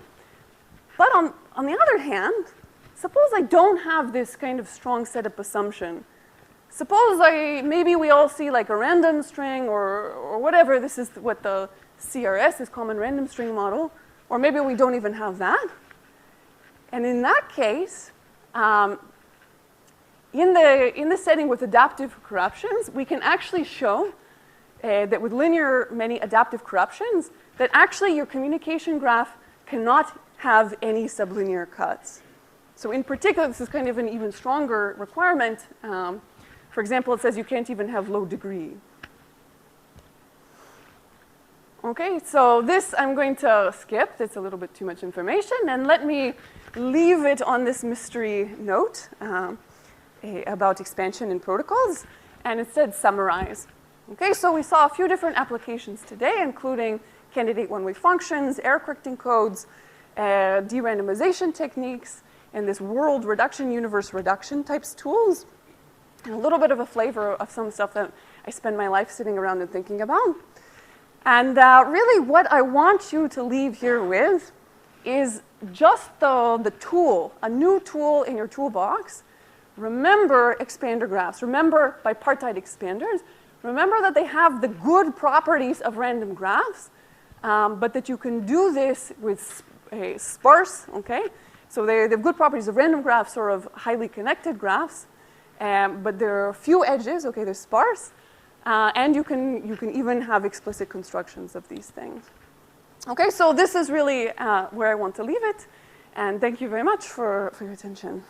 But on the other hand, suppose I don't have this kind of strong setup assumption. Suppose maybe we all see like a random string or whatever. This is what the CRS is, Common Random String Model. Or maybe we don't even have that. And in that case, in the setting with adaptive corruptions, we can actually show that with linear many adaptive corruptions, that actually your communication graph cannot have any sublinear cuts. So in particular, this is kind of an even stronger requirement. For example, it says you can't even have low degree. Okay, so this I'm going to skip. That's a little bit too much information. And let me leave it on this mystery note about expansion in protocols, and instead summarize. Okay, so we saw a few different applications today, including candidate one-way functions, error correcting codes, de-randomization techniques, and this world reduction, universe reduction types tools, and a little bit of a flavor of some stuff that I spend my life sitting around and thinking about. And really what I want you to leave here with is just the tool, a new tool in your toolbox. Remember expander graphs. Remember bipartite expanders. Remember that they have the good properties of random graphs, but that you can do this with sparse, okay? So they have good properties of random graphs or of highly connected graphs, but there are few edges, okay, they're sparse, and you can even have explicit constructions of these things. Okay, so this is really where I want to leave it, and thank you very much for your attention.